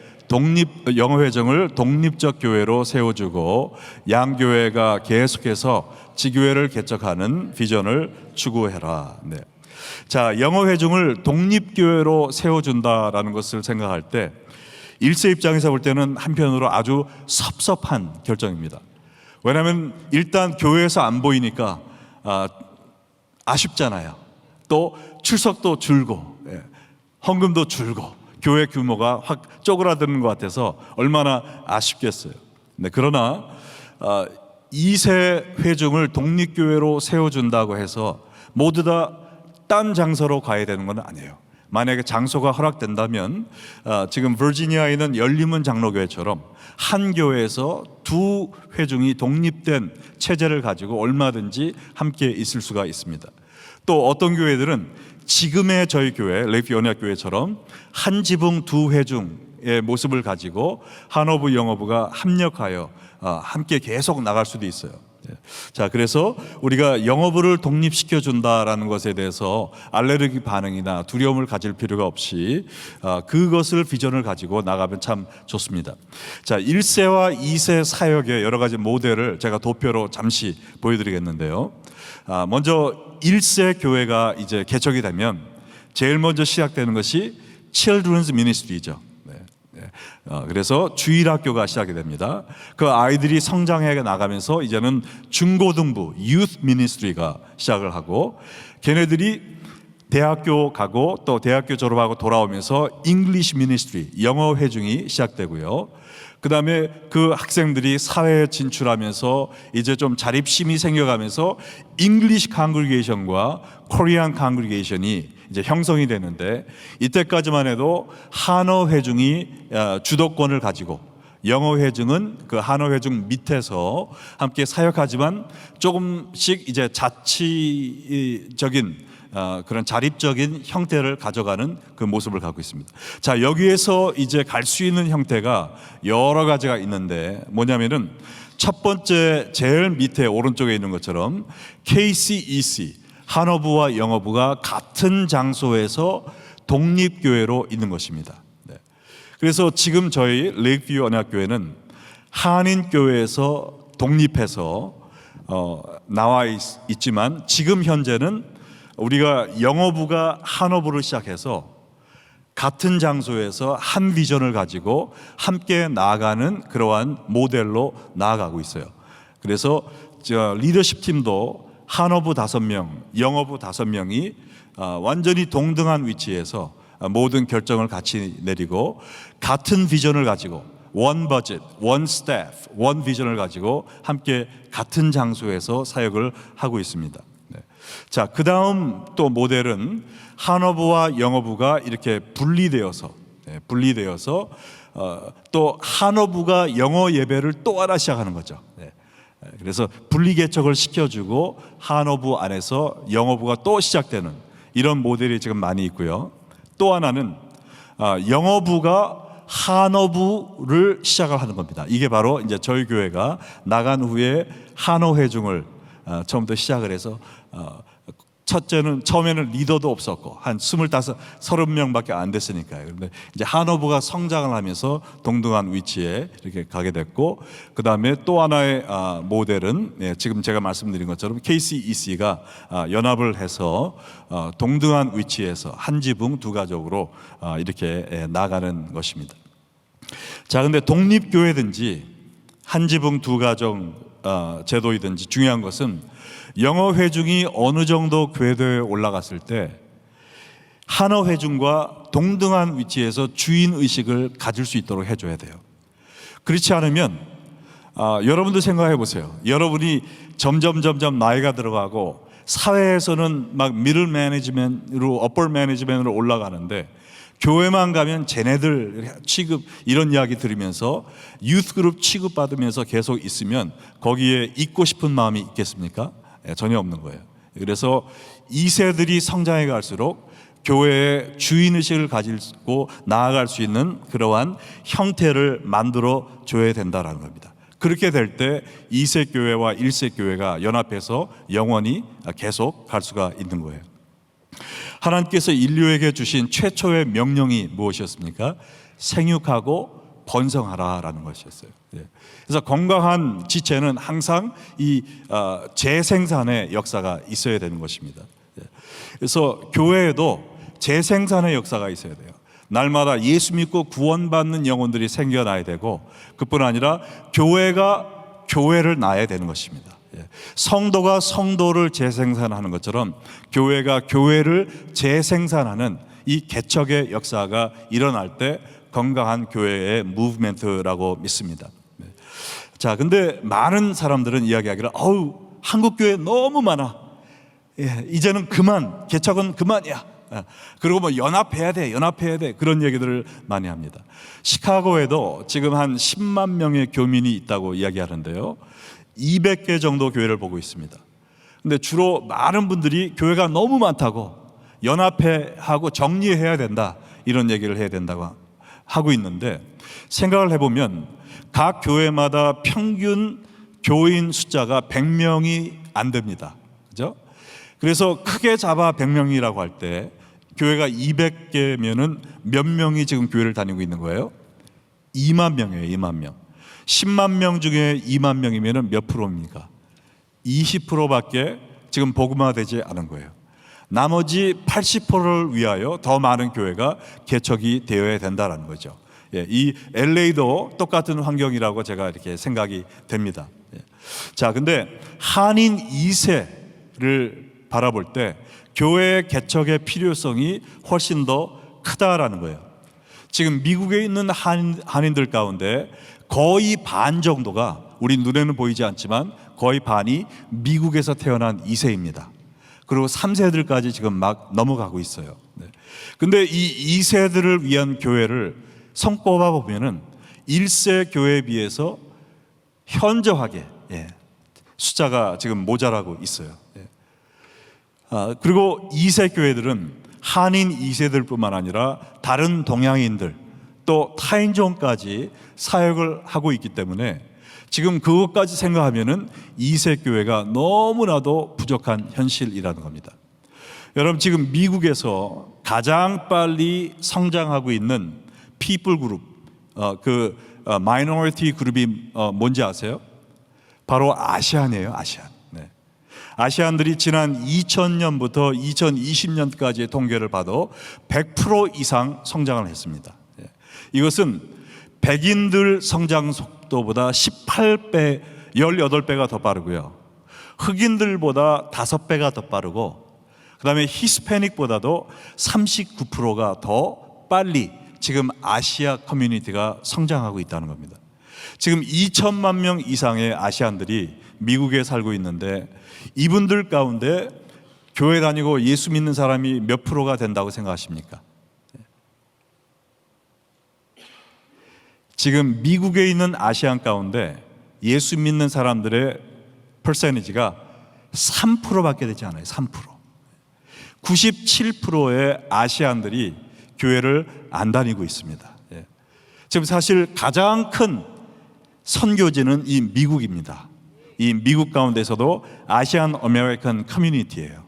Speaker 1: 영어 회중을 독립적 교회로 세워주고 양교회가 계속해서 지교회를 개척하는 비전을 추구해라. 네. 자, 영어 회중을 독립교회로 세워준다라는 것을 생각할 때 1세 입장에서 볼 때는 한편으로 아주 섭섭한 결정입니다. 왜냐하면 일단 교회에서 안 보이니까 아쉽잖아요. 또 출석도 줄고, 헌금도 줄고, 교회 규모가 확 쪼그라드는 것 같아서 얼마나 아쉽겠어요. 네, 그러나 2세 회중을 독립교회로 세워준다고 해서 모두 다 딴 장소로 가야 되는 건 아니에요. 만약에 장소가 허락된다면 지금 버지니아에 있는 열림은 장로교회처럼 한 교회에서 두 회중이 독립된 체제를 가지고 얼마든지 함께 있을 수가 있습니다. 또 어떤 교회들은 지금의 저희 교회 레이프 언약교회처럼 한 지붕 두 회중의 모습을 가지고 한어부 영어부가 합력하여 함께 계속 나갈 수도 있어요. 자, 그래서 우리가 영어부를 독립시켜 준다라는 것에 대해서 알레르기 반응이나 두려움을 가질 필요가 없이 그것을 비전을 가지고 나가면 참 좋습니다. 자, 1세와 2세 사역의 여러 가지 모델을 제가 도표로 잠시 보여드리겠는데요. 먼저 1세 교회가 이제 개척이 되면 제일 먼저 시작되는 것이 Children's Ministry죠. 그래서 주일학교가 시작이 됩니다. 그 아이들이 성장해 나가면서 이제는 중고등부 Youth Ministry가 시작을 하고, 걔네들이 대학교 가고 또 대학교 졸업하고 돌아오면서 English Ministry 영어 회중이 시작되고요. 그 다음에 그 학생들이 사회에 진출하면서 이제 좀 자립심이 생겨가면서 English Congregation과 Korean Congregation이 이제 형성이 되는데, 이때까지만 해도 한어 회중이 주도권을 가지고 영어 회중은 그 한어 회중 밑에서 함께 사역하지만 조금씩 이제 자치적인 그런 자립적인 형태를 가져가는 그 모습을 갖고 있습니다. 자, 여기에서 이제 갈 수 있는 형태가 여러 가지가 있는데, 뭐냐면은 첫 번째 제일 밑에 오른쪽에 있는 것처럼 KCEC 한어부와 영어부가 같은 장소에서 독립교회로 있는 것입니다. 네. 그래서 지금 저희 레이크뷰 언약교회는 한인교회에서 독립해서 나와 있지만, 지금 현재는 우리가 영어부가 한어부를 시작해서 같은 장소에서 한 비전을 가지고 함께 나아가는 그러한 모델로 나아가고 있어요. 그래서 리더십 팀도 한어부 5명, 영어부 5명이 완전히 동등한 위치에서 모든 결정을 같이 내리고 같은 비전을 가지고 one budget, one staff, one 비전을 가지고 함께 같은 장소에서 사역을 하고 있습니다. 네. 자, 그 다음 또 모델은 한어부와 영어부가 이렇게 분리되어서 또 한어부가 영어 예배를 또 하나 시작하는 거죠. 네. 그래서 분리 개척을 시켜주고 한어부 안에서 영어부가 또 시작되는 이런 모델이 지금 많이 있고요. 또 하나는 영어부가 한어부를 시작을 하는 겁니다. 이게 바로 이제 저희 교회가 나간 후에 한어회중을 처음부터 시작을 해서 첫째는 처음에는 리더도 없었고 한 25, 30명밖에 안 됐으니까요. 그런데 이제 한어부가 성장을 하면서 동등한 위치에 이렇게 가게 됐고, 그 다음에 또 하나의 모델은 지금 제가 말씀드린 것처럼 KCEC가 연합을 해서 동등한 위치에서 한 지붕 두 가족으로 이렇게 나가는 것입니다. 자, 근데 독립교회든지 한 지붕 두 가정 제도이든지 중요한 것은 영어 회중이 어느 정도 궤도에 올라갔을 때 한어 회중과 동등한 위치에서 주인 의식을 가질 수 있도록 해줘야 돼요. 그렇지 않으면 여러분도 생각해 보세요. 여러분이 점점 나이가 들어가고 사회에서는 막 미들 매니지먼트로 어퍼 매니지먼트로 올라가는데 교회만 가면 쟤네들 취급, 이런 이야기 들으면서 유스그룹 취급받으면서 계속 있으면 거기에 있고 싶은 마음이 있겠습니까? 전혀 없는 거예요. 그래서 2세들이 성장해 갈수록 교회의 주인의식을 가지고 나아갈 수 있는 그러한 형태를 만들어 줘야 된다는 겁니다. 그렇게 될 때 2세 교회와 1세 교회가 연합해서 영원히 계속 갈 수가 있는 거예요. 하나님께서 인류에게 주신 최초의 명령이 무엇이었습니까? 생육하고 번성하라라는 것이었어요. 그래서 건강한 지체는 항상 이 재생산의 역사가 있어야 되는 것입니다. 그래서 교회에도 재생산의 역사가 있어야 돼요. 날마다 예수 믿고 구원받는 영혼들이 생겨나야 되고, 그뿐 아니라 교회가 교회를 낳아야 되는 것입니다. 성도가 성도를 재생산하는 것처럼 교회가 교회를 재생산하는 이 개척의 역사가 일어날 때 건강한 교회의 무브멘트라고 믿습니다. 자, 근데 많은 사람들은 이야기하기를 한국 교회 너무 많아. 이제는 그만, 개척은 그만이야. 그리고 뭐 연합해야 돼 그런 얘기들을 많이 합니다. 시카고에도 지금 한 10만 명의 교민이 있다고 이야기하는데요, 200개 정도 교회를 보고 있습니다. 근데 주로 많은 분들이 교회가 너무 많다고 연합하고 정리해야 된다, 이런 얘기를 해야 된다고 하고 있는데, 생각을 해보면 각 교회마다 평균 교인 숫자가 100명이 안 됩니다. 그죠? 그래서 크게 잡아 100명이라고 할 때 교회가 200개면은 몇 명이 지금 교회를 다니고 있는 거예요? 2만 명이에요. 2만 명. 10만 명 중에 2만 명이면은 몇 프로입니까? 20%밖에 지금 복음화되지 않은 거예요. 나머지 80%를 위하여 더 많은 교회가 개척이 되어야 된다는 거죠. 이 LA도 똑같은 환경이라고 제가 이렇게 생각이 됩니다. 자, 근데 한인 2세를 바라볼 때 교회 개척의 필요성이 훨씬 더 크다라는 거예요. 지금 미국에 있는 한인들 가운데 거의 반 정도가, 우리 눈에는 보이지 않지만 거의 반이 미국에서 태어난 2세입니다. 그리고 3세들까지 지금 막 넘어가고 있어요. 근데 이 2세들을 위한 교회를 손꼽아 보면은 1세 교회에 비해서 현저하게 숫자가 지금 모자라고 있어요. 그리고 2세 교회들은 한인 2세들뿐만 아니라 다른 동양인들 또 타인종까지 사역을 하고 있기 때문에 지금 그것까지 생각하면은 2세 교회가 너무나도 부족한 현실이라는 겁니다. 여러분, 지금 미국에서 가장 빨리 성장하고 있는 people 그룹, 마이너리티 그룹이 뭔지 아세요? 바로 아시안이에요. 아시안. 아시안들이 지난 2000년부터 2020년까지의 통계를 봐도 100% 이상 성장을 했습니다. 이것은 백인들 성장 속도보다 18배, 18배가 더 빠르고요, 흑인들보다 5배가 더 빠르고, 그 다음에 히스패닉보다도 39%가 더 빨리 지금 아시아 커뮤니티가 성장하고 있다는 겁니다. 지금 2천만 명 이상의 아시안들이 미국에 살고 있는데, 이분들 가운데 교회 다니고 예수 믿는 사람이 몇 프로가 된다고 생각하십니까? 지금 미국에 있는 아시안 가운데 예수 믿는 사람들의 퍼센티지가 3%밖에 되지 않아요. 3%. 97%의 아시안들이 교회를 안 다니고 있습니다. 예. 지금 사실 가장 큰 선교지는 이 미국입니다. 이 미국 가운데서도 아시안 아메리칸 커뮤니티예요.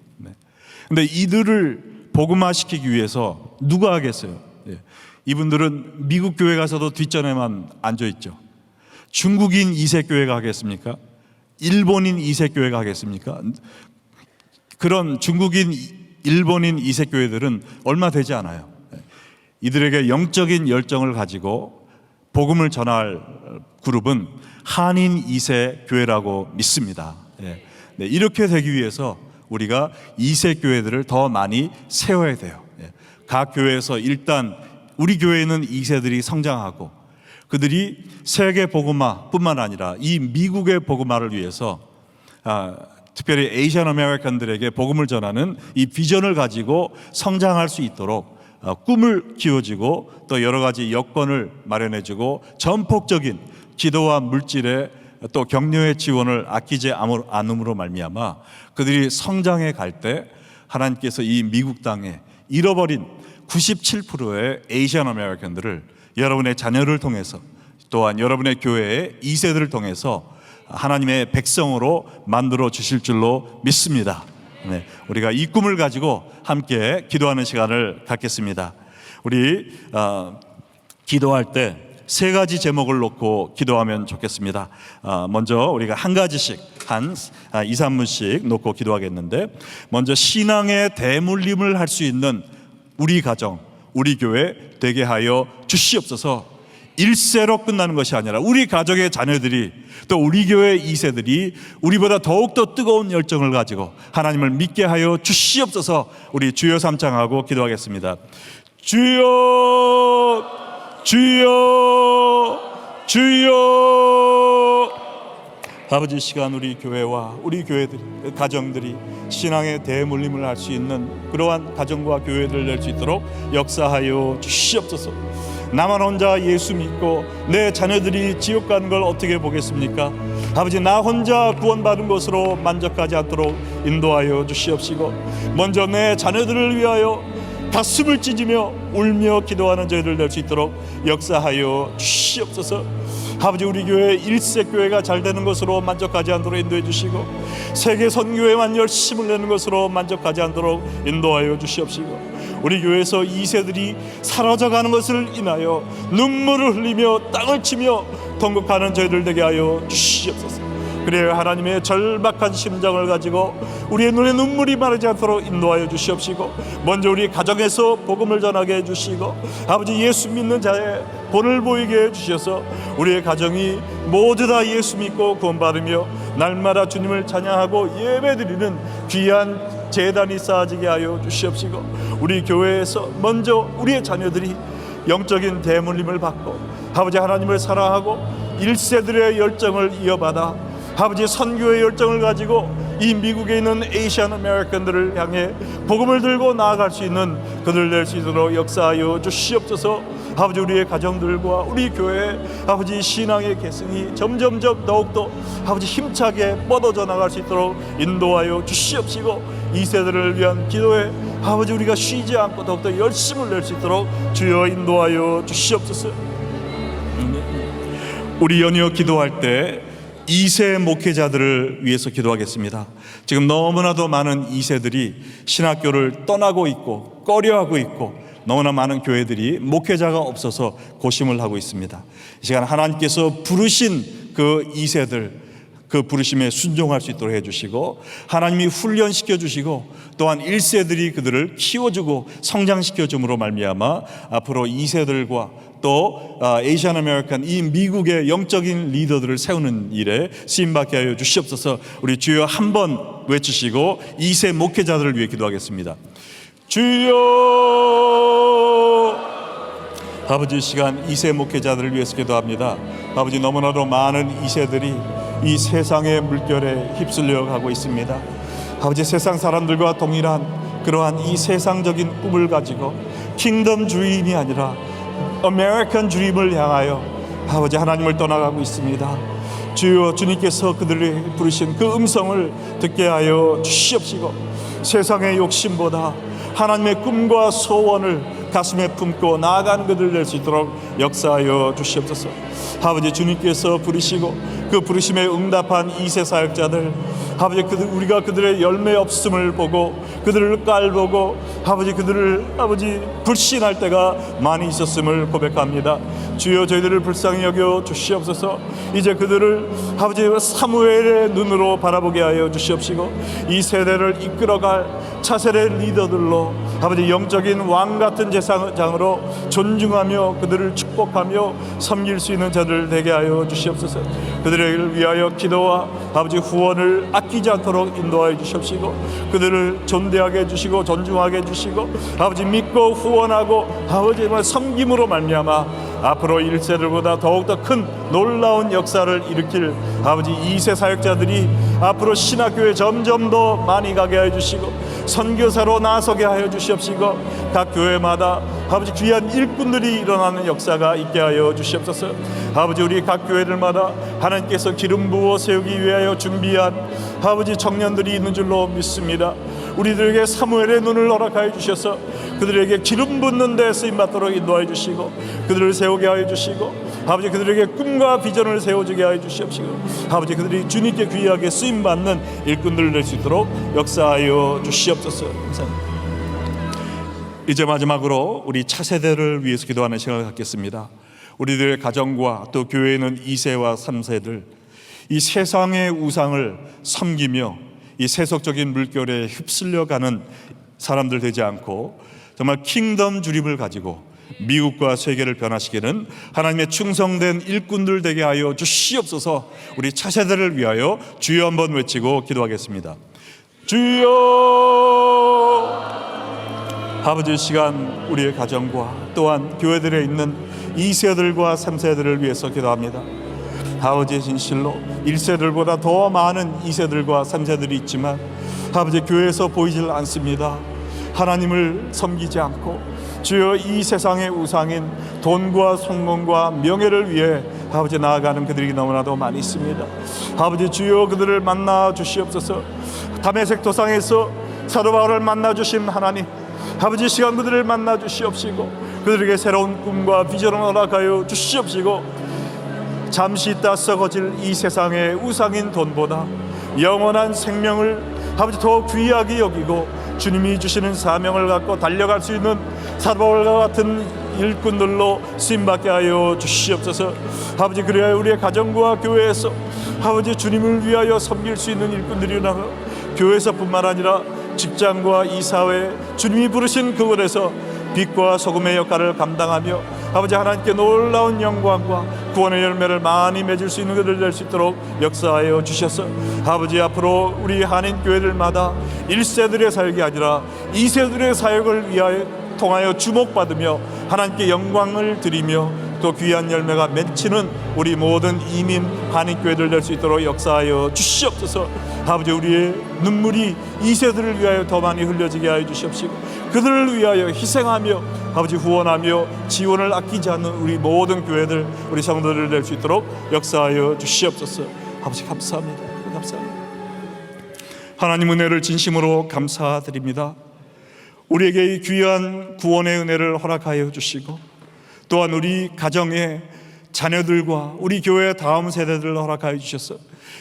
Speaker 1: 그런데 이들을 복음화시키기 위해서 누가 하겠어요? 예. 이분들은 미국 교회 가서도 뒷전에만 앉아 있죠. 중국인 2세 교회가 하겠습니까? 일본인 2세 교회가 하겠습니까? 그런 중국인, 일본인 2세 교회들은 얼마 되지 않아요. 이들에게 영적인 열정을 가지고 복음을 전할 그룹은 한인 2세 교회라고 믿습니다. 네, 이렇게 되기 위해서 우리가 2세 교회들을 더 많이 세워야 돼요. 각 교회에서 일단 우리 교회에는 2세들이 성장하고 그들이 세계 복음화뿐만 아니라 이 미국의 복음화를 위해서 특별히 에이시안 아메리칸들에게 복음을 전하는 이 비전을 가지고 성장할 수 있도록 꿈을 키워주고 또 여러 가지 여건을 마련해주고 전폭적인 기도와 물질의 또 격려의 지원을 아끼지 않음으로 말미암아 그들이 성장해 갈 때 하나님께서 이 미국 땅에 잃어버린 97%의 에이시안 아메리칸들을 여러분의 자녀를 통해서 또한 여러분의 교회의 2세들을 통해서 하나님의 백성으로 만들어 주실 줄로 믿습니다. 네, 우리가 이 꿈을 가지고 함께 기도하는 시간을 갖겠습니다. 우리 기도할 때 세 가지 제목을 놓고 기도하면 좋겠습니다. 먼저 우리가 한 가지씩 한 2, 3분씩 놓고 기도하겠는데, 먼저 신앙의 대물림을 할 수 있는 우리 가정, 우리 교회 되게 하여 주시옵소서. 1세로 끝나는 것이 아니라 우리 가족의 자녀들이 또 우리 교회 2세들이 우리보다 더욱더 뜨거운 열정을 가지고 하나님을 믿게 하여 주시옵소서. 우리 주여 삼창하고 기도하겠습니다. 주여, 주여, 주여. 아버지, 시간 우리 교회와 우리 교회들, 가정들이 신앙의 대물림을 할 수 있는 그러한 가정과 교회들을 낼 수 있도록 역사하여 주시옵소서. 나만 혼자 예수 믿고 내 자녀들이 지옥 가는 걸 어떻게 보겠습니까? 아버지, 나 혼자 구원받은 것으로 만족하지 않도록 인도하여 주시옵시고, 먼저 내 자녀들을 위하여 가슴을 찢으며 울며 기도하는 저희들 될 수 있도록 역사하여 주시옵소서. 아버지, 우리 교회 1세 교회가 잘 되는 것으로 만족하지 않도록 인도해 주시고, 세계 선교회만 열심을 내는 것으로 만족하지 않도록 인도하여 주시옵시고, 우리 교회에서 2세들이 사라져가는 것을 인하여 눈물을 흘리며 땅을 치며 통곡하는 저희들 되게 하여 주시옵소서. 그래야 하나님의 절박한 심정을 가지고 우리의 눈에 눈물이 마르지 않도록 인도하여 주시옵시고, 먼저 우리 가정에서 복음을 전하게 해주시고, 아버지, 예수 믿는 자의 본을 보이게 해주셔서 우리의 가정이 모두 다 예수 믿고 구원받으며 날마다 주님을 찬양하고 예배드리는 귀한 제단이 쌓아지게 하여 주시옵시고, 우리 교회에서 먼저 우리의 자녀들이 영적인 대물림을 받고 아버지, 하나님을 사랑하고 1세들의 열정을 이어받아 아버지, 선교의 열정을 가지고 이 미국에 있는 에이시안 아메리칸들을 향해 복음을 들고 나아갈 수 있는 그들 낼 수 있도록 역사하여 주시옵소서. 아버지, 우리의 가정들과 우리 교회 아버지 신앙의 계승이 점점점 더욱더 아버지 힘차게 뻗어져 나갈 수 있도록 인도하여 주시옵시고, 2세들을 위한 기도에 아버지 우리가 쉬지 않고 더욱더 열심을 낼 수 있도록 주여 인도하여 주시옵소서. 우리 연이어 기도할 때 2세 목회자들을 위해서 기도하겠습니다. 지금 너무나도 많은 2세들이 신학교를 떠나고 있고 꺼려하고 있고, 너무나 많은 교회들이 목회자가 없어서 고심을 하고 있습니다. 이 시간 하나님께서 부르신 그 2세들, 그 부르심에 순종할 수 있도록 해주시고, 하나님이 훈련시켜 주시고 또한 1세들이 그들을 키워주고 성장시켜 줌으로 말미암아 앞으로 2세들과 또 에이시안 아메리칸 이 미국의 영적인 리더들을 세우는 일에 쓰임받게 하여 주시옵소서. 우리 주여 한번 외치시고 2세 목회자들을 위해 기도하겠습니다. 주여. 아버지, 시간 2세 목회자들을 위해서 기도합니다. 아버지, 너무나도 많은 2세들이 이 세상의 물결에 휩쓸려 가고 있습니다. 아버지, 세상 사람들과 동일한 그러한 이 세상적인 꿈을 가지고 킹덤 드림이 아니라 아메리칸 드림을 향하여 아버지 하나님을 떠나가고 있습니다.
Speaker 2: 주여, 주님께서 그들이 부르신 그 음성을 듣게 하여 주시옵시고, 세상의 욕심보다 하나님의 꿈과 소원을 가슴에 품고 나아가는 그들 될 수 있도록 역사하여 주시옵소서. 아버지, 주님께서 부르시고 그 부르심에 응답한 이세 사역자들, 아버지, 우리가 그들의 열매 없음을 보고 그들을 깔보고 그들을 불신할 때가 많이 있었음을 고백합니다. 주여, 저희들을 불쌍히 여겨 주시옵소서. 이제 그들을 사무엘의 눈으로 바라보게 하여 주시옵시고, 이 세대를 이끌어갈 차세대 리더들로 영적인 왕 같은 제사장으로 존중하며 그들을 축복하며 섬길 수 있는 자들 되게 하여 주시옵소서. 그들을 위하여 기도와 후원을 아끼지 않도록 인도하여 주시옵시고, 그들을 존대하게 해주시고 존중하게 해주시고, 믿고 후원하고 섬김으로 말미암아 앞으로 1세들보다 더욱더 큰 놀라운 역사를 일으킬 이세 사역자들이 앞으로 신학교에 점점 더 많이 가게 하여 주시고, 선교사로 나서게 하여 주시옵시고, 각 교회마다 귀한 일꾼들이 일어나는 역사가 있게 하여 주시옵소서. 우리 각 교회들마다 하나님께서 기름 부어 세우기 위하여 준비한 청년들이 있는 줄로 믿습니다. 우리들에게 사무엘의 눈을 허락하여 주셔서 그들에게 기름 붓는 데 쓰임받도록 인도하여 주시고, 그들을 세우게 하여 주시고, 그들에게 꿈과 비전을 세워주게 하여 주시옵시고, 그들이 주님께 귀하게 쓰임받는 일꾼들 될 수 있도록 역사하여 주시옵소서. 감사합니다. 이제 마지막으로 우리 차세대를 위해서 기도하는 시간을 갖겠습니다. 우리들의 가정과 또 교회에 있는 2세와 3세들, 이 세상의 우상을 섬기며 이 세속적인 물결에 휩쓸려가는 사람들 되지 않고 정말 킹덤 주립을 가지고 미국과 세계를 변화시키는 하나님의 충성된 일꾼들 되게 하여 주시옵소서. 우리 차세대를 위하여 주여 한번 외치고 기도하겠습니다. 주여. 아버지, 시간 우리의 가정과 또한 교회들에 있는 2세들과 3세들을 위해서 기도합니다. 아버지, 진실로 1세들보다 더 많은 2세들과 3세들이 있지만 교회에서 보이질 않습니다. 하나님을 섬기지 않고 주여, 이 세상의 우상인 돈과 성공과 명예를 위해 나아가는 그들이 너무나도 많이 있습니다. 주여, 그들을 만나 주시옵소서. 다메섹 도상에서 사도 바울을 만나 주신 하나님, 시간 그들을 만나 주시옵시고, 그들에게 새로운 꿈과 비전을 허락하여 주시옵시고, 잠시 있다 썩어질 이 세상의 우상인 돈보다 영원한 생명을 더 귀하게 여기고 주님이 주시는 사명을 갖고 달려갈 수 있는 사도 바울과 같은 일꾼들로 쓰임받게 하여 주시옵소서. 그래야 우리의 가정과 교회에서 주님을 위하여 섬길 수 있는 일꾼들이 나가 교회에서뿐만 아니라 직장과 이 사회, 주님이 부르신 그곳에서 빛과 소금의 역할을 감당하며 하나님께 놀라운 영광과 구원의 열매를 많이 맺을 수 있는 그들 될 수 있도록 역사하여 주셔서 앞으로 우리 한인교회들마다 1세들의 사역이 아니라 2세들의 사역을 위하여 통하여 주목받으며 하나님께 영광을 드리며 또 귀한 열매가 맺히는 우리 모든 이민 한인교회들 될 수 있도록 역사하여 주시옵소서. 우리의 눈물이 2세들을 위하여 더 많이 흘려지게 하여 주시옵시고, 그들을 위하여 희생하며 후원하며 지원을 아끼지 않는 우리 모든 교회들, 우리 성도들 될 수 있도록 역사하여 주시옵소서. 감사합니다. 감사합니다. 하나님, 은혜를 진심으로 감사드립니다. 우리에게 이 귀한 구원의 은혜를 허락하여 주시고, 또한 우리 가정의 자녀들과 우리 교회의 다음 세대들을 허락하여 주셔서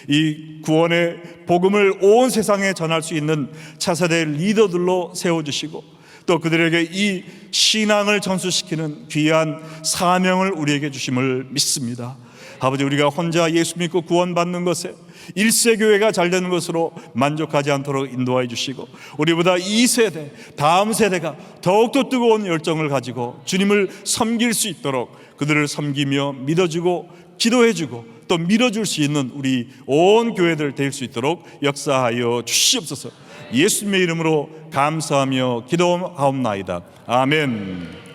Speaker 2: 이 구원의 복음을 온 세상에 전할 수 있는 차세대 리더들로 세워주시고, 또 그들에게 이 신앙을 전수시키는 귀한 사명을 우리에게 주심을 믿습니다. 우리가 혼자 예수 믿고 구원받는 것에 1세 교회가 잘 되는 것으로 만족하지 않도록 인도하여 주시고, 우리보다 2세대, 다음 세대가 더욱더 뜨거운 열정을 가지고 주님을 섬길 수 있도록 그들을 섬기며 믿어주고 기도해주고 또 밀어줄 수 있는 우리 온 교회들 될 수 있도록 역사하여 주시옵소서. 예수님의 이름으로 감사하며 기도하옵나이다. 아멘.